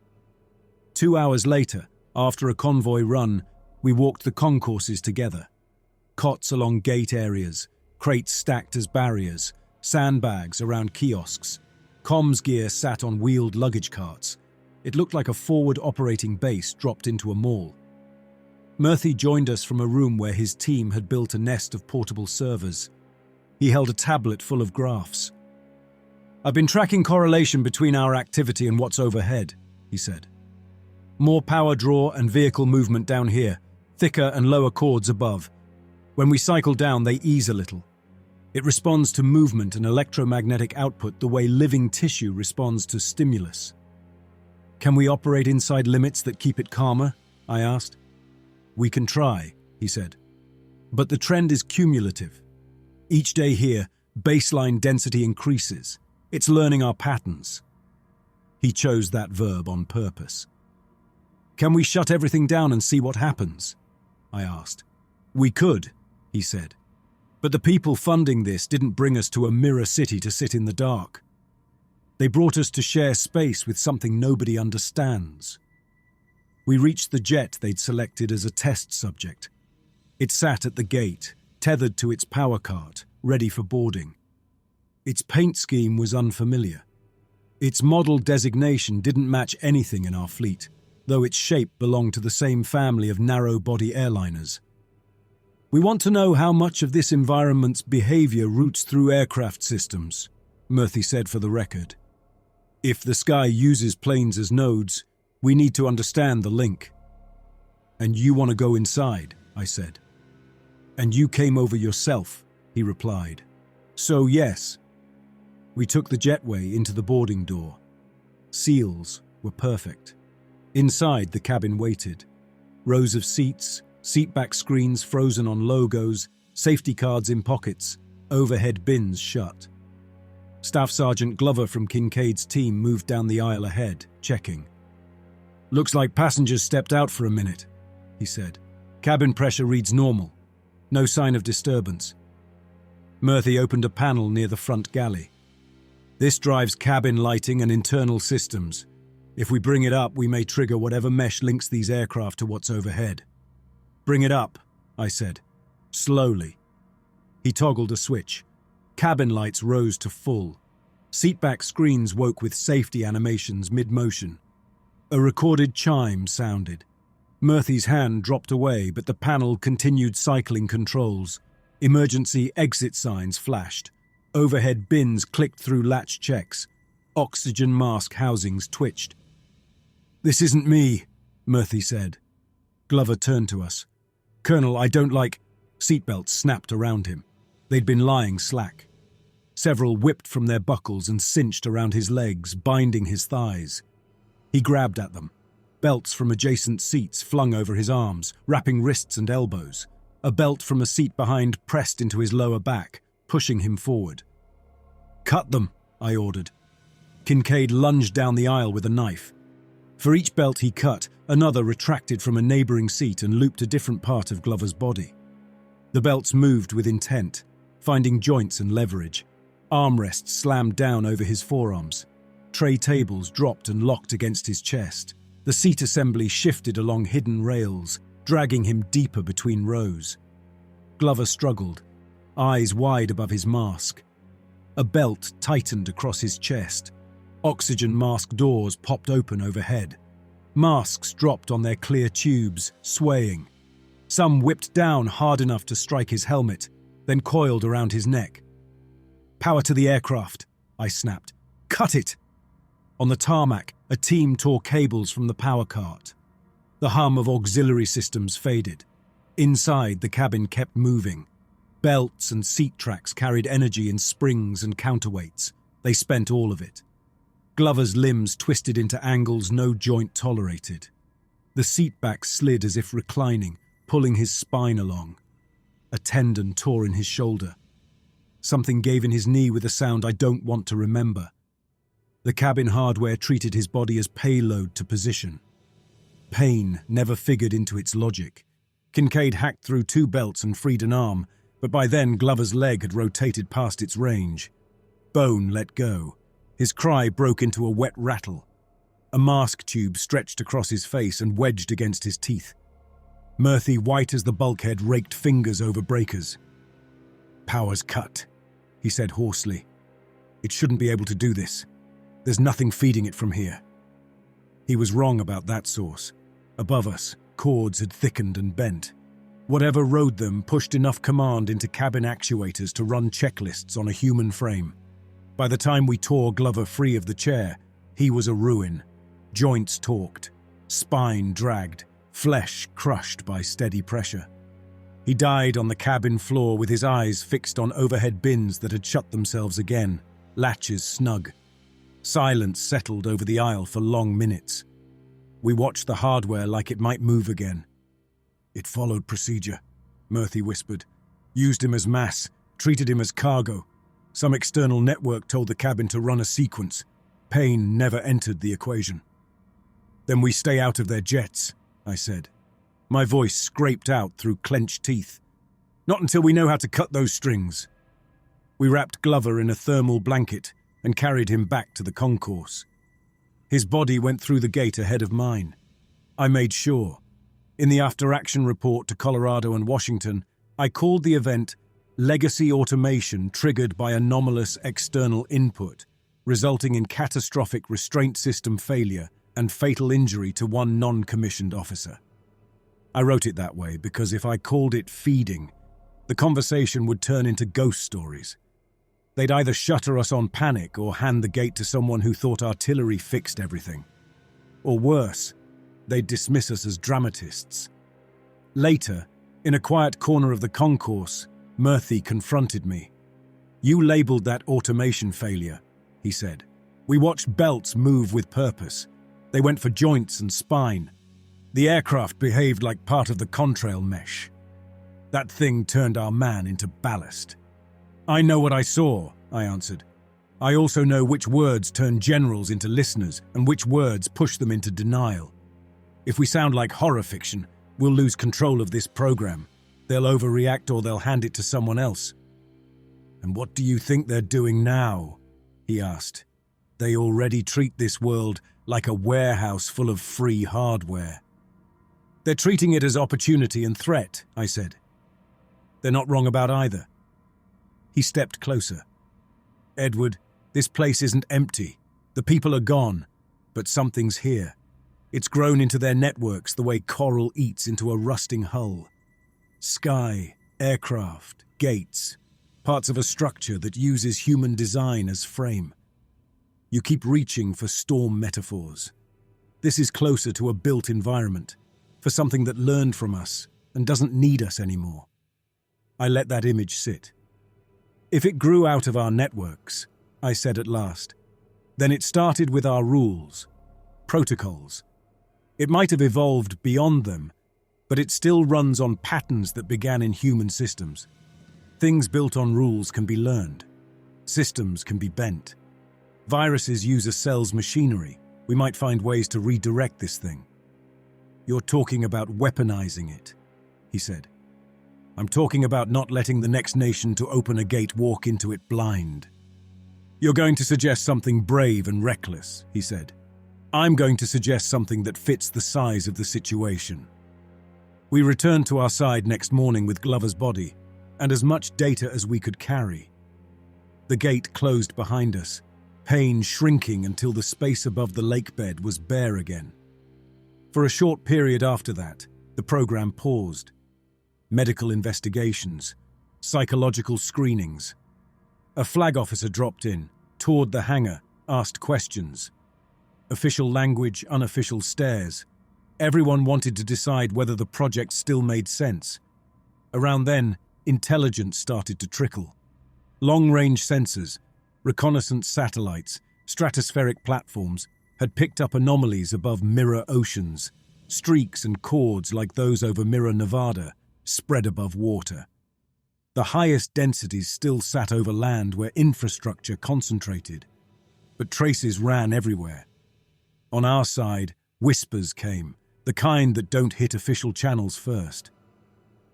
2 hours later, after a convoy run, we walked the concourses together. Cots along gate areas, crates stacked as barriers, sandbags around kiosks. Comms gear sat on wheeled luggage carts. It looked like a forward operating base dropped into a mall. Murphy joined us from a room where his team had built a nest of portable servers. He held a tablet full of graphs. "I've been tracking correlation between our activity and what's overhead," he said. "More power draw and vehicle movement down here, thicker and lower cords above. When we cycle down, they ease a little. It responds to movement and electromagnetic output the way living tissue responds to stimulus." "Can we operate inside limits that keep it calmer?" I asked. "We can try," he said. "But the trend is cumulative. Each day here, baseline density increases. It's learning our patterns." He chose that verb on purpose. "Can we shut everything down and see what happens?" I asked. "We could," he said. "But the people funding this didn't bring us to a mirror city to sit in the dark. They brought us to share space with something nobody understands." We reached the jet they'd selected as a test subject. It sat at the gate, tethered to its power cart, ready for boarding. Its paint scheme was unfamiliar. Its model designation didn't match anything in our fleet, though its shape belonged to the same family of narrow-body airliners. "We want to know how much of this environment's behavior routes through aircraft systems," Murphy said for the record. "If the sky uses planes as nodes, we need to understand the link." "And you want to go inside," I said. "And you came over yourself," he replied. "So yes." We took the jetway into the boarding door. Seals were perfect. Inside, the cabin waited. Rows of seats, seatback screens frozen on logos, safety cards in pockets, overhead bins shut. Staff Sergeant Glover from Kincaid's team moved down the aisle ahead, checking. "Looks like passengers stepped out for a minute," he said. "Cabin pressure reads normal. No sign of disturbance." Murphy opened a panel near the front galley. "This drives cabin lighting and internal systems. If we bring it up, we may trigger whatever mesh links these aircraft to what's overhead." "Bring it up," I said. Slowly. He toggled a switch. Cabin lights rose to full. Seatback screens woke with safety animations mid-motion. A recorded chime sounded. Murphy's hand dropped away, but the panel continued cycling controls. Emergency exit signs flashed. Overhead bins clicked through latch checks. Oxygen mask housings twitched. "This isn't me," Murphy said. Glover turned to us. "Colonel, I don't like—" Seatbelts snapped around him. They'd been lying slack. Several whipped from their buckles and cinched around his legs, binding his thighs. He grabbed at them. Belts from adjacent seats flung over his arms, wrapping wrists and elbows. A belt from a seat behind pressed into his lower back, pushing him forward. "Cut them," I ordered. Kincaid lunged down the aisle with a knife. For each belt he cut, another retracted from a neighboring seat and looped a different part of Glover's body. The belts moved with intent, finding joints and leverage. Armrests slammed down over his forearms. Tray tables dropped and locked against his chest. The seat assembly shifted along hidden rails, dragging him deeper between rows. Glover struggled, eyes wide above his mask. A belt tightened across his chest. Oxygen mask doors popped open overhead. Masks dropped on their clear tubes, swaying. Some whipped down hard enough to strike his helmet, then coiled around his neck. "Power to the aircraft," I snapped. "Cut it!" On the tarmac, a team tore cables from the power cart. The hum of auxiliary systems faded. Inside, the cabin kept moving. Belts and seat tracks carried energy in springs and counterweights. They spent all of it. Glover's limbs twisted into angles no joint tolerated. The seat back slid as if reclining, pulling his spine along. A tendon tore in his shoulder. Something gave in his knee with a sound I don't want to remember. The cabin hardware treated his body as payload to position. Pain never figured into its logic. Kincaid hacked through 2 belts and freed an arm, but by then Glover's leg had rotated past its range. Bone let go. His cry broke into a wet rattle. A mask tube stretched across his face and wedged against his teeth. Murphy, white as the bulkhead, raked fingers over breakers. "Power's cut," he said hoarsely. "It shouldn't be able to do this. There's nothing feeding it from here." He was wrong about that source. Above us, cords had thickened and bent. Whatever rode them pushed enough command into cabin actuators to run checklists on a human frame. By the time we tore Glover free of the chair, he was a ruin. Joints torqued, spine dragged, flesh crushed by steady pressure. He died on the cabin floor with his eyes fixed on overhead bins that had shut themselves again, latches snug. Silence settled over the aisle for long minutes. We watched the hardware like it might move again. "It followed procedure," Murphy whispered. "Used him as mass, treated him as cargo. Some external network told the cabin to run a sequence. Pain never entered the equation." "Then we stay out of their jets," I said. My voice scraped out through clenched teeth. "Not until we know how to cut those strings." We wrapped Glover in a thermal blanket and carried him back to the concourse. His body went through the gate ahead of mine. I made sure. In the after-action report to Colorado and Washington, I called the event legacy automation triggered by anomalous external input, resulting in catastrophic restraint system failure and fatal injury to 1 non-commissioned officer. I wrote it that way because if I called it feeding, the conversation would turn into ghost stories. They'd either shutter us on panic or hand the gate to someone who thought artillery fixed everything. Or worse, they'd dismiss us as dramatists. Later, in a quiet corner of the concourse, Murphy confronted me. "You labeled that automation failure," he said. "We watched belts move with purpose. They went for joints and spine. The aircraft behaved like part of the contrail mesh. That thing turned our man into ballast." "I know what I saw," I answered. "I also know which words turn generals into listeners and which words push them into denial. If we sound like horror fiction, we'll lose control of this program. They'll overreact or they'll hand it to someone else. And what do you think they're doing now? He asked. They already treat this world like a warehouse full of free hardware. They're treating it as opportunity and threat, I said. They're not wrong about either. He stepped closer. Edward, this place isn't empty. The people are gone, but something's here. It's grown into their networks the way coral eats into a rusting hull. Sky, aircraft, gates, parts of a structure that uses human design as frame. You keep reaching for storm metaphors. This is closer to a built environment, for something that learned from us and doesn't need us anymore. I let that image sit. If it grew out of our networks, I said at last, then it started with our rules, protocols. It might have evolved beyond them, but it still runs on patterns that began in human systems. Things built on rules can be learned. Systems can be bent. Viruses use a cell's machinery. We might find ways to redirect this thing. You're talking about weaponizing it, he said. I'm talking about not letting the next nation to open a gate walk into it blind. You're going to suggest something brave and reckless, he said. I'm going to suggest something that fits the size of the situation. We returned to our side next morning with Glover's body and as much data as we could carry. The gate closed behind us, pain shrinking until the space above the lake bed was bare again. For a short period after that, the program paused. Medical investigations, psychological screenings. A flag officer dropped in, toured the hangar, asked questions. Official language, unofficial stares. Everyone wanted to decide whether the project still made sense. Around then, intelligence started to trickle. Long-range sensors, reconnaissance satellites, stratospheric platforms had picked up anomalies above Mirror oceans, streaks and chords like those over Mirror, Nevada, spread above water. The highest densities still sat over land where infrastructure concentrated, but traces ran everywhere. On our side, whispers came, the kind that don't hit official channels first.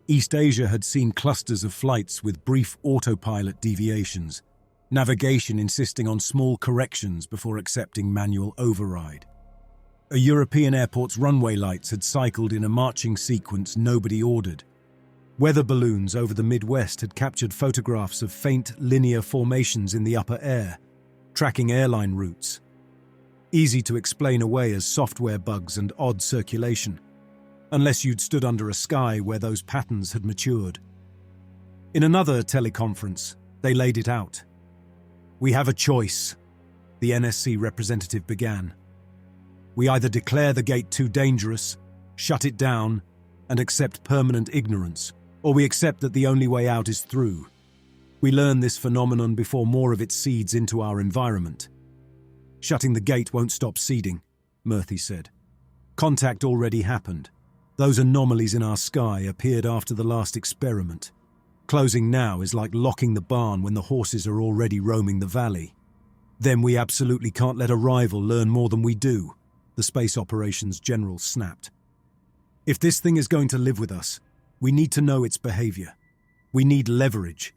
East Asia had seen clusters of flights with brief autopilot deviations, navigation insisting on small corrections before accepting manual override. A European airport's runway lights had cycled in a marching sequence nobody ordered. Weather balloons over the Midwest had captured photographs of faint linear formations in the upper air, tracking airline routes. Easy to explain away as software bugs and odd circulation, unless you'd stood under a sky where those patterns had matured. In another teleconference, they laid it out. We have a choice, the NSC representative began. We either declare the gate too dangerous, shut it down, and accept permanent ignorance, or we accept that the only way out is through. We learn this phenomenon before more of it seeds into our environment. Shutting the gate won't stop seeding, Murthy said. Contact already happened. Those anomalies in our sky appeared after the last experiment. Closing now is like locking the barn when the horses are already roaming the valley. Then we absolutely can't let a rival learn more than we do, the Space Operations General snapped. If this thing is going to live with us, we need to know its behavior. We need leverage,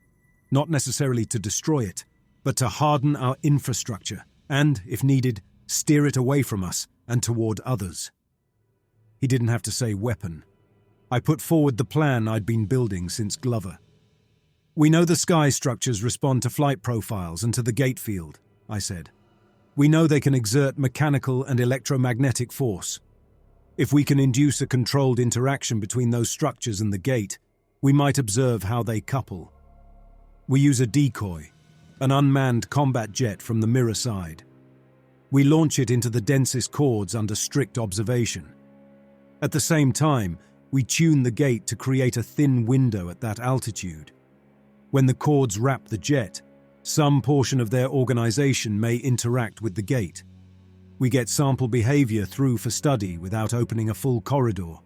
not necessarily to destroy it, but to harden our infrastructure and, if needed, steer it away from us and toward others. He didn't have to say weapon. I put forward the plan I'd been building since Glover. We know the sky structures respond to flight profiles and to the gate field, I said. We know they can exert mechanical and electromagnetic force. If we can induce a controlled interaction between those structures and the gate, we might observe how they couple. We use a decoy, an unmanned combat jet from the mirror side. We launch it into the densest chords under strict observation. At the same time, we tune the gate to create a thin window at that altitude. When the chords wrap the jet, some portion of their organization may interact with the gate. We get sample behavior through for study without opening a full corridor.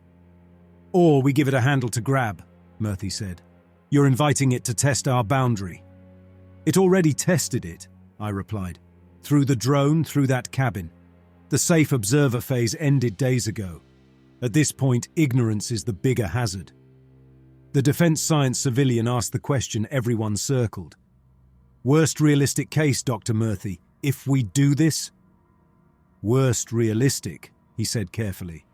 Or we give it a handle to grab, Murthy said. You're inviting it to test our boundary. It already tested it, I replied. Through the drone, through that cabin. The safe observer phase ended days ago. At this point, ignorance is the bigger hazard. The defense science civilian asked the question everyone circled. Worst realistic case, Dr. Murthy, if we do this? Worst realistic, he said carefully,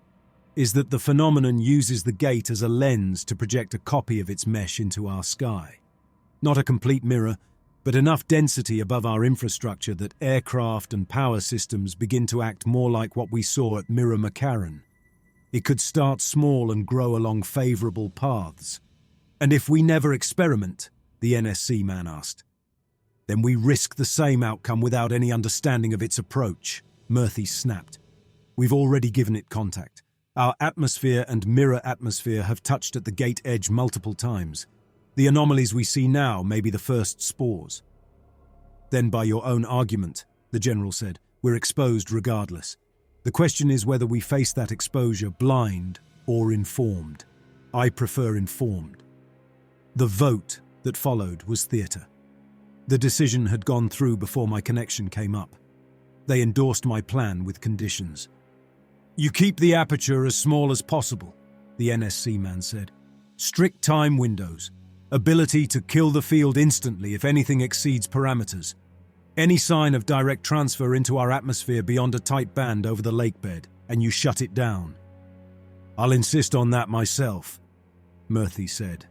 is that the phenomenon uses the gate as a lens to project a copy of its mesh into our sky. Not a complete mirror, but enough density above our infrastructure that aircraft and power systems begin to act more like what we saw at Mirror McCarran. It could start small and grow along favorable paths. And if we never experiment, the NSC man asked, then we risk the same outcome without any understanding of its approach, Murthy snapped. We've already given it contact. Our atmosphere and mirror atmosphere have touched at the gate edge multiple times. The anomalies we see now may be the first spores. Then by your own argument, the general said, we're exposed regardless. The question is whether we face that exposure blind or informed. I prefer informed. The vote that followed was theatre. The decision had gone through before my connection came up. They endorsed my plan with conditions. You keep the aperture as small as possible, the NSC man said. Strict time windows. Ability to kill the field instantly if anything exceeds parameters. Any sign of direct transfer into our atmosphere beyond a tight band over the lake bed, and you shut it down. I'll insist on that myself, Murthy said.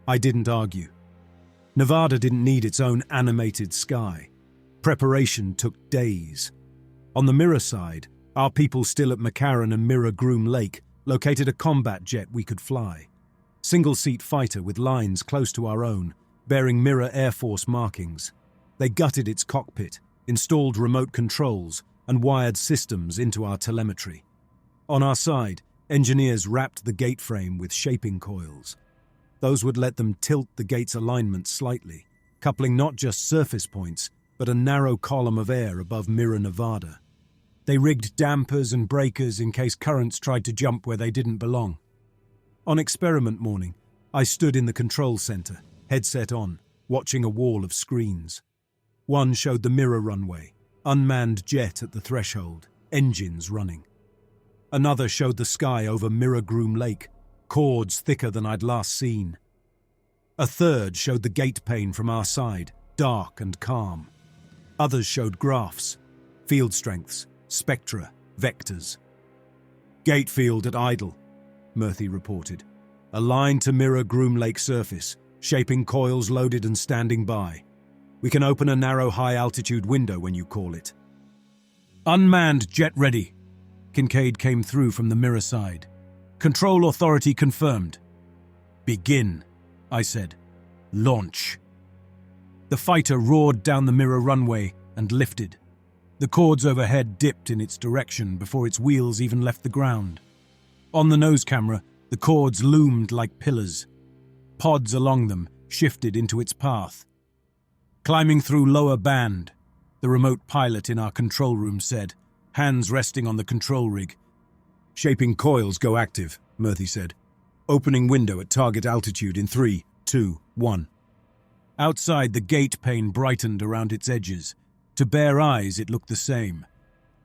I didn't argue. Nevada didn't need its own animated sky. Preparation took days. On the Mirror side, our people still at McCarran and Mirror Groom Lake located a combat jet we could fly. Single-seat fighter with lines close to our own, bearing Mirror Air Force markings. They gutted its cockpit, installed remote controls, and wired systems into our telemetry. On our side, engineers wrapped the gate frame with shaping coils. Those would let them tilt the gate's alignment slightly, coupling not just surface points, but a narrow column of air above Mirror Nevada. They rigged dampers and breakers in case currents tried to jump where they didn't belong. On experiment morning, I stood in the control center, headset on, watching a wall of screens. One showed the Mirror runway, unmanned jet at the threshold, engines running. Another showed the sky over Mirror Groom Lake, cords thicker than I'd last seen. A third showed the gate pane from our side, dark and calm. Others showed graphs, field strengths, spectra, vectors. Gate field at idle, Murthy reported. Aligned to Mirror Groom Lake surface, shaping coils loaded and standing by. We can open a narrow high-altitude window when you call it. Unmanned jet ready. Kincaid came through from the Mirror side. Control authority confirmed. Begin, I said. Launch. The fighter roared down the Mirror runway and lifted. The cords overhead dipped in its direction before its wheels even left the ground. On the nose camera, the cords loomed like pillars. Pods along them shifted into its path. Climbing through lower band, the remote pilot in our control room said, hands resting on the control rig. Shaping coils go active, Murthy said. Opening window at target altitude in 3, 2, 1. Outside, the gate pane brightened around its edges. To bare eyes, it looked the same.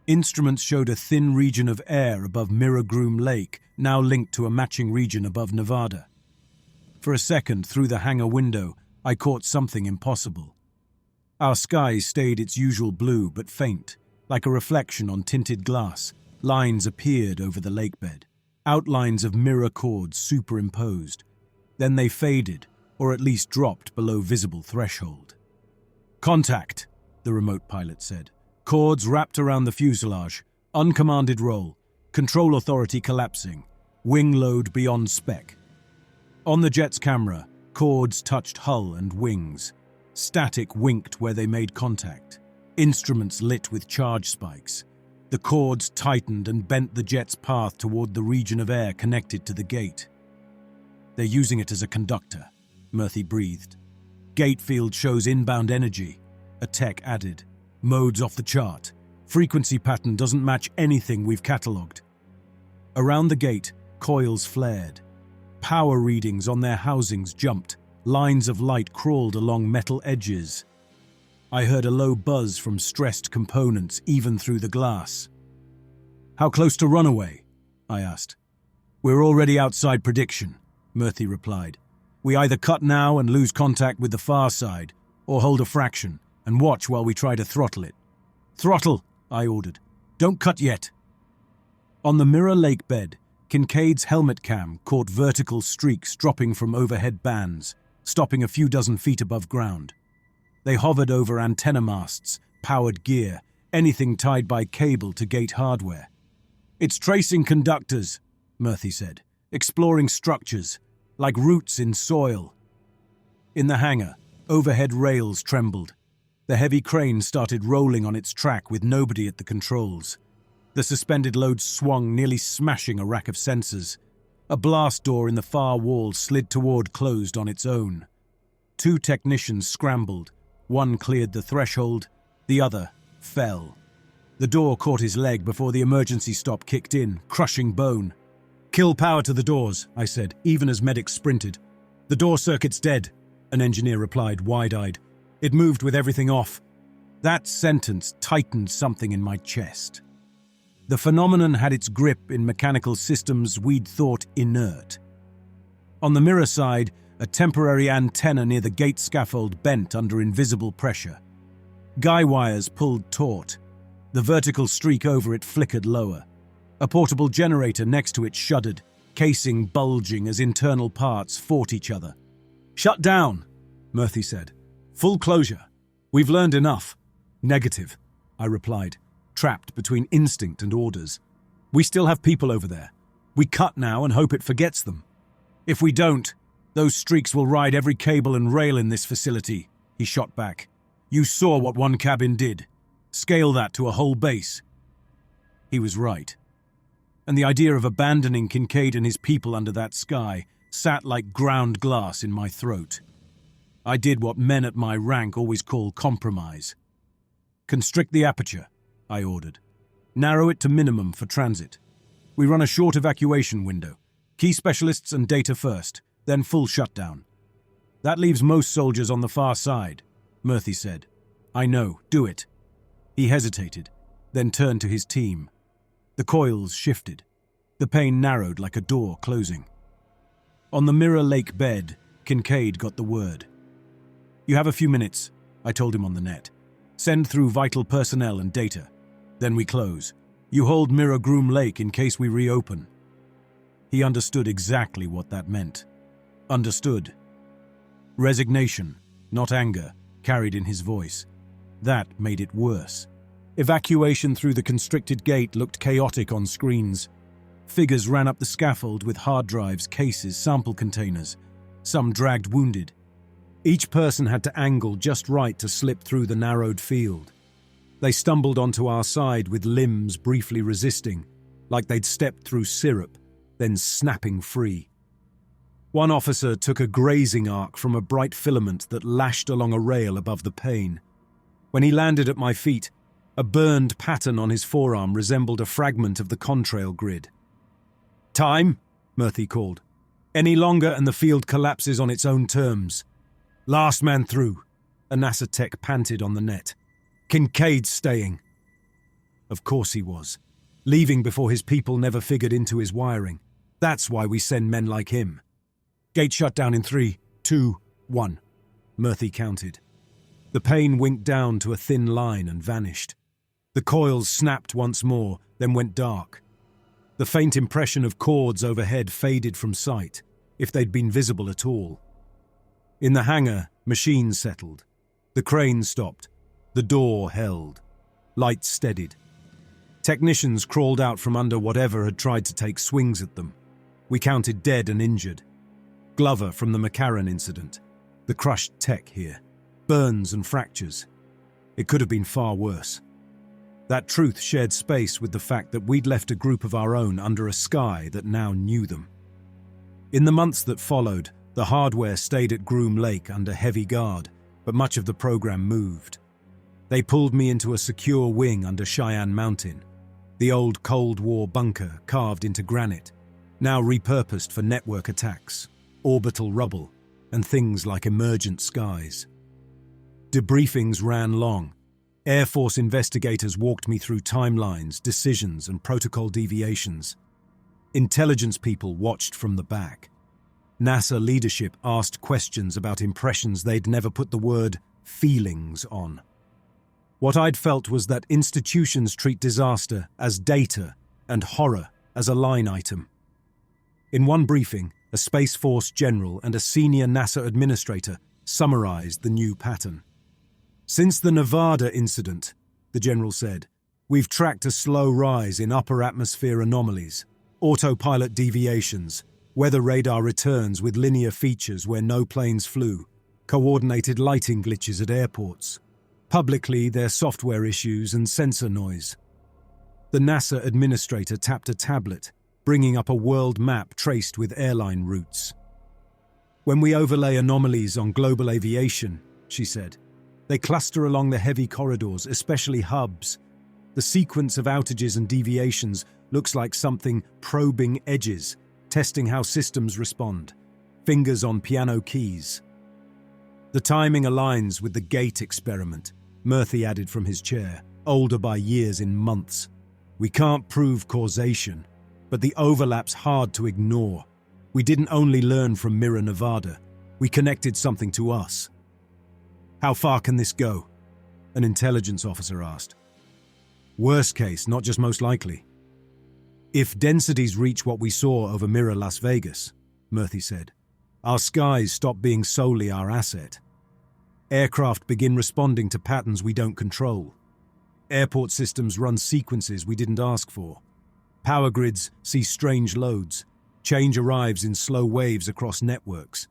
Instruments showed a thin region of air above Mirror Groom Lake, now linked to a matching region above Nevada. For a second, through the hangar window, I caught something impossible. Our sky stayed its usual blue, but faint, like a reflection on tinted glass. Lines appeared over the lake bed, outlines of mirror cords superimposed. Then they faded, or at least dropped below visible threshold. Contact, the remote pilot said. Cords wrapped around the fuselage, uncommanded roll, control authority collapsing, wing load beyond spec. On the jet's camera, cords touched hull and wings. Static winked where they made contact. Instruments lit with charge spikes. The cords tightened and bent the jet's path toward the region of air connected to the gate. They're using it as a conductor, Murthy breathed. Gate field shows inbound energy, a tech added. Modes off the chart. Frequency pattern doesn't match anything we've catalogued. Around the gate, coils flared. Power readings on their housings jumped. Lines of light crawled along metal edges. I heard a low buzz from stressed components even through the glass. How close to runaway? I asked. We're already outside prediction, Murthy replied. We either cut now and lose contact with the far side, or hold a fraction and watch while we try to throttle it. Throttle, I ordered. Don't cut yet. On the Mirror Lake bed, Kincaid's helmet cam caught vertical streaks dropping from overhead bands, stopping a few dozen feet above ground. They hovered over antenna masts, powered gear, anything tied by cable to gate hardware. It's tracing conductors, Murthy said, exploring structures, like roots in soil. In the hangar, overhead rails trembled. The heavy crane started rolling on its track with nobody at the controls. The suspended load swung, nearly smashing a rack of sensors. A blast door in the far wall slid toward closed on its own. 2 technicians scrambled. One cleared the threshold, the other fell. The door caught his leg before the emergency stop kicked in, crushing bone. Kill power to the doors, I said, even as medics sprinted. The door circuit's dead, an engineer replied, wide-eyed. It moved with everything off. That sentence tightened something in my chest. The phenomenon had its grip in mechanical systems we'd thought inert. On the mirror side, a temporary antenna near the gate scaffold bent under invisible pressure. Guy wires pulled taut. The vertical streak over it flickered lower. A portable generator next to it shuddered, casing bulging as internal parts fought each other. Shut down, Murthy said. Full closure. We've learned enough. Negative, I replied, trapped between instinct and orders. We still have people over there. We cut now and hope it forgets them. If we don't, those streaks will ride every cable and rail in this facility, he shot back. You saw what one cabin did. Scale that to a whole base. He was right. And the idea of abandoning Kincaid and his people under that sky sat like ground glass in my throat. I did what men at my rank always call compromise. Constrict the aperture, I ordered. Narrow it to minimum for transit. We run a short evacuation window. Key specialists and data first, then full shutdown. That leaves most soldiers on the far side, Murthy said. I know, do it. He hesitated, then turned to his team. The coils shifted. The pane narrowed like a door closing. On the Mirror Lake bed, Kincaid got the word. You have a few minutes, I told him on the net. Send through vital personnel and data. Then we close. You hold Mirror Groom Lake in case we reopen. He understood exactly what that meant. Understood. Resignation, not anger, carried in his voice. That made it worse. Evacuation through the constricted gate looked chaotic on screens. Figures ran up the scaffold with hard drives, cases, sample containers. Some dragged wounded. Each person had to angle just right to slip through the narrowed field. They stumbled onto our side with limbs briefly resisting, like they'd stepped through syrup, then snapping free. One officer took a grazing arc from a bright filament that lashed along a rail above the pane. When he landed at my feet, a burned pattern on his forearm resembled a fragment of the contrail grid. Time, Murthy called. Any longer and the field collapses on its own terms. Last man through, a NASA tech panted on the net. Kincaid's staying. Of course he was. Leaving before his people never figured into his wiring. That's why we send men like him. Gate shut down in 3, 2, 1. Murthy counted. The pane winked down to a thin line and vanished. The coils snapped once more, then went dark. The faint impression of cords overhead faded from sight, if they'd been visible at all. In the hangar, machines settled. The crane stopped. The door held. Lights steadied. Technicians crawled out from under whatever had tried to take swings at them. We counted dead and injured. Glover from the McCarran incident. The crushed tech here. Burns and fractures. It could have been far worse. That truth shared space with the fact that we'd left a group of our own under a sky that now knew them. In the months that followed, the hardware stayed at Groom Lake under heavy guard, but much of the program moved. They pulled me into a secure wing under Cheyenne Mountain, the old Cold War bunker carved into granite, now repurposed for network attacks, orbital rubble, and things like emergent skies. Debriefings ran long. Air Force investigators walked me through timelines, decisions, and protocol deviations. Intelligence people watched from the back. NASA leadership asked questions about impressions they'd never put the word feelings on. What I'd felt was that institutions treat disaster as data and horror as a line item. In one briefing, a Space Force general and a senior NASA administrator summarized the new pattern. Since the Nevada incident, the general said, we've tracked a slow rise in upper atmosphere anomalies, autopilot deviations, weather radar returns with linear features where no planes flew, coordinated lighting glitches at airports. Publicly, their software issues and sensor noise. The NASA administrator tapped a tablet, bringing up a world map traced with airline routes. When we overlay anomalies on global aviation, she said, they cluster along the heavy corridors, especially hubs. The sequence of outages and deviations looks like something probing edges, testing how systems respond. Fingers on piano keys. The timing aligns with the gate experiment, Murphy added from his chair, older by years in months. We can't prove causation, but the overlap's hard to ignore. We didn't only learn from Mirror Nevada, we connected something to us. How far can this go? An intelligence officer asked. Worst case, not just most likely. If densities reach what we saw over Mirror Las Vegas, Murphy said, our skies stop being solely our asset. Aircraft begin responding to patterns we don't control. Airport systems run sequences we didn't ask for. Power grids see strange loads. Change arrives in slow waves across networks.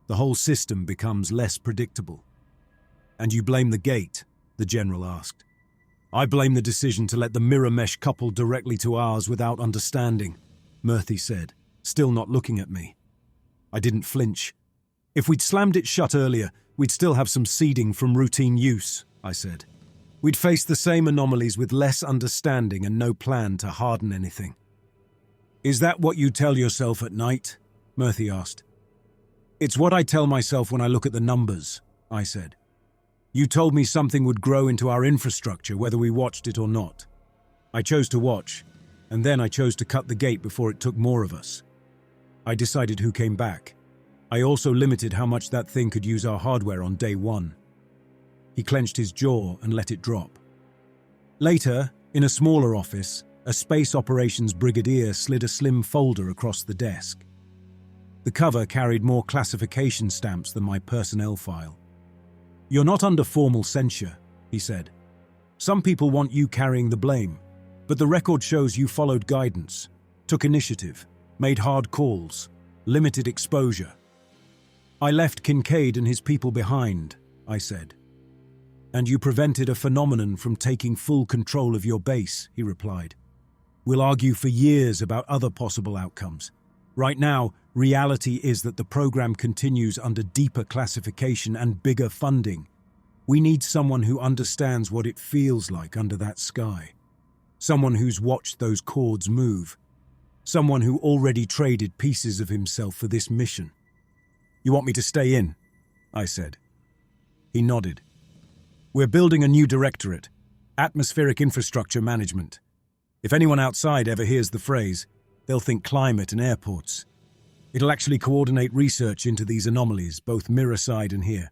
The whole system becomes less predictable. And you blame the gate? The general asked. I blame the decision to let the mirror mesh couple directly to ours without understanding, Murphy said, still not looking at me. I didn't flinch. If we'd slammed it shut earlier, we'd still have some seeding from routine use, I said. We'd face the same anomalies with less understanding and no plan to harden anything. Is that what you tell yourself at night? Murphy asked. It's what I tell myself when I look at the numbers, I said. You told me something would grow into our infrastructure whether we watched it or not. I chose to watch, and then I chose to cut the gate before it took more of us. I decided who came back. I also limited how much that thing could use our hardware on day one. He clenched his jaw and let it drop. Later, in a smaller office, a space operations brigadier slid a slim folder across the desk. The cover carried more classification stamps than my personnel file. You're not under formal censure, he said. Some people want you carrying the blame, but the record shows you followed guidance, took initiative, made hard calls, limited exposure. I left Kincaid and his people behind, I said. And you prevented a phenomenon from taking full control of your base, he replied. We'll argue for years about other possible outcomes. Right now, reality is that the program continues under deeper classification and bigger funding. We need someone who understands what it feels like under that sky. Someone who's watched those cords move. Someone who already traded pieces of himself for this mission. You want me to stay in? I said. He nodded. We're building a new directorate, Atmospheric Infrastructure Management. If anyone outside ever hears the phrase, they'll think climate and airports. It'll actually coordinate research into these anomalies, both mirror side and here.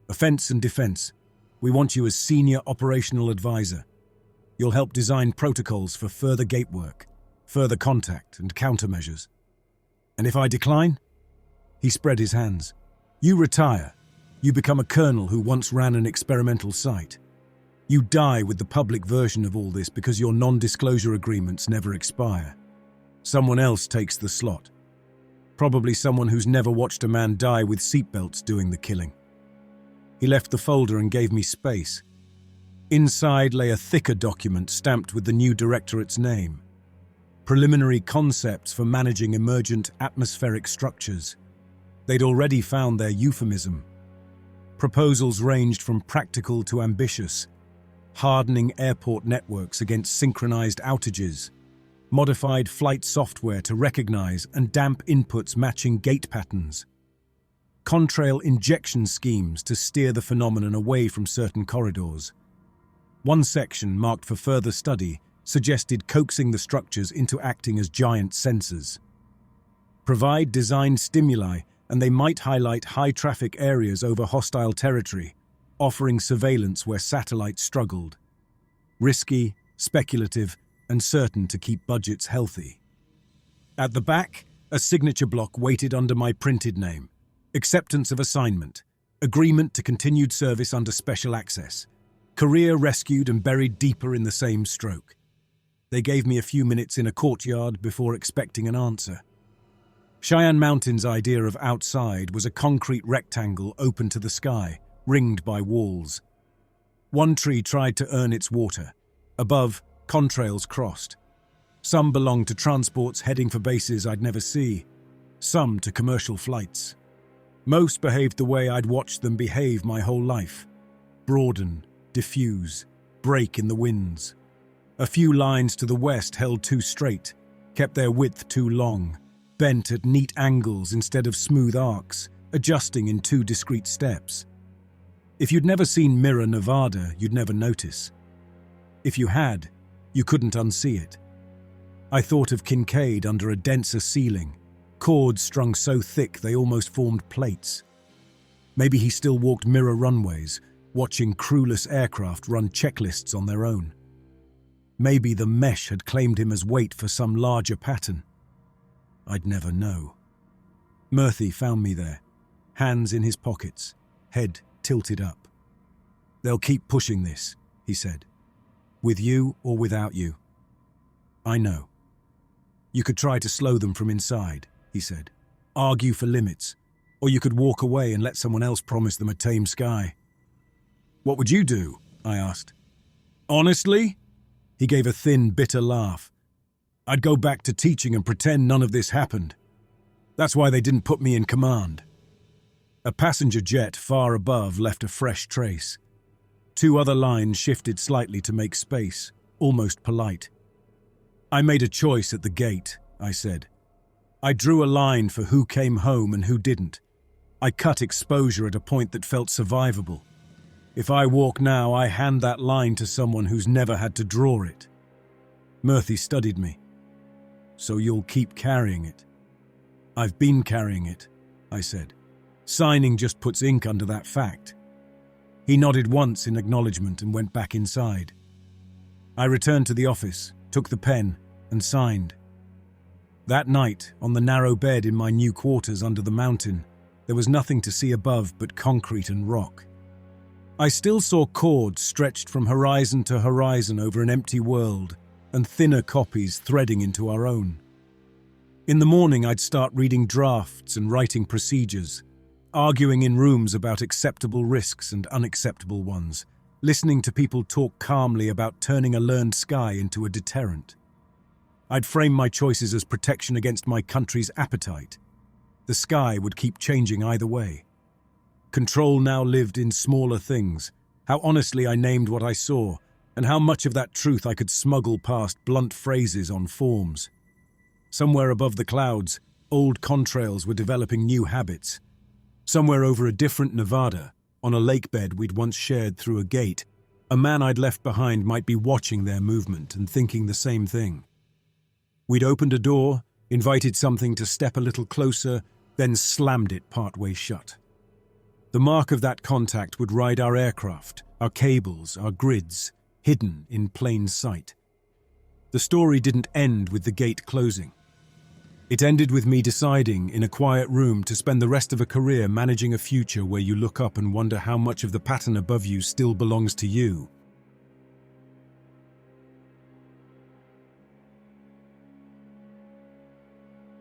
Offense and defense. We want you as senior operational advisor. You'll help design protocols for further gate work, further contact and countermeasures. And if I decline? He spread his hands. You retire. You become a colonel who once ran an experimental site. You die with the public version of all this because your non-disclosure agreements never expire. Someone else takes the slot. Probably someone who's never watched a man die with seatbelts doing the killing. He left the folder and gave me space. Inside lay a thicker document stamped with the new directorate's name. Preliminary concepts for managing emergent atmospheric structures. They'd already found their euphemism. Proposals ranged from practical to ambitious. Hardening airport networks against synchronized outages. Modified flight software to recognize and damp inputs matching gate patterns. Contrail injection schemes to steer the phenomenon away from certain corridors. One section, marked for further study, suggested coaxing the structures into acting as giant sensors. Provide designed stimuli, and they might highlight high-traffic areas over hostile territory, offering surveillance where satellites struggled. Risky, speculative, and certain to keep budgets healthy. At the back, a signature block waited under my printed name. Acceptance of assignment. Agreement to continued service under special access. Career rescued and buried deeper in the same stroke. They gave me a few minutes in a courtyard before expecting an answer. Cheyenne Mountain's idea of outside was a concrete rectangle open to the sky, ringed by walls. One tree tried to earn its water. Above, contrails crossed. Some belonged to transports heading for bases I'd never see, some to commercial flights. Most behaved the way I'd watched them behave my whole life. Broaden, diffuse, break in the winds. A few lines to the west held too straight, kept their width too long, bent at neat angles instead of smooth arcs, adjusting in two discrete steps. If you'd never seen Mirror, Nevada, you'd never notice. If you had, you couldn't unsee it. I thought of Kincaid under a denser ceiling, cords strung so thick they almost formed plates. Maybe he still walked mirror runways, watching crewless aircraft run checklists on their own. Maybe the mesh had claimed him as weight for some larger pattern. I'd never know. Murphy found me there, hands in his pockets, head tilted up. "They'll keep pushing this," he said. "With you or without you." "I know." "You could try to slow them from inside," he said. "Argue for limits, or you could walk away and let someone else promise them a tame sky." "What would you do?" I asked. "Honestly?" He gave a thin, bitter laugh. "I'd go back to teaching and pretend none of this happened. That's why they didn't put me in command." A passenger jet far above left a fresh trace. Two other lines shifted slightly to make space, almost polite. "I made a choice at the gate," I said. "I drew a line for who came home and who didn't. I cut exposure at a point that felt survivable. If I walk now, I hand that line to someone who's never had to draw it." Murphy studied me. "So you'll keep carrying it?" "I've been carrying it," I said. "Signing just puts ink under that fact." He nodded once in acknowledgement and went back inside. I returned to the office, took the pen, and signed. That night, on the narrow bed in my new quarters under the mountain, there was nothing to see above but concrete and rock. I still saw cords stretched from horizon to horizon over an empty world, and thinner copies threading into our own. In the morning, I'd start reading drafts and writing procedures, arguing in rooms about acceptable risks and unacceptable ones, listening to people talk calmly about turning a learned sky into a deterrent. I'd frame my choices as protection against my country's appetite. The sky would keep changing either way. Control now lived in smaller things, how honestly I named what I saw, and how much of that truth I could smuggle past blunt phrases on forms. Somewhere above the clouds, old contrails were developing new habits. Somewhere over a different Nevada, on a lake bed we'd once shared through a gate, a man I'd left behind might be watching their movement and thinking the same thing. We'd opened a door, invited something to step a little closer, then slammed it partway shut. The mark of that contact would ride our aircraft, our cables, our grids, hidden in plain sight. The story didn't end with the gate closing. It ended with me deciding, in a quiet room, to spend the rest of a career managing a future where you look up and wonder how much of the pattern above you still belongs to you,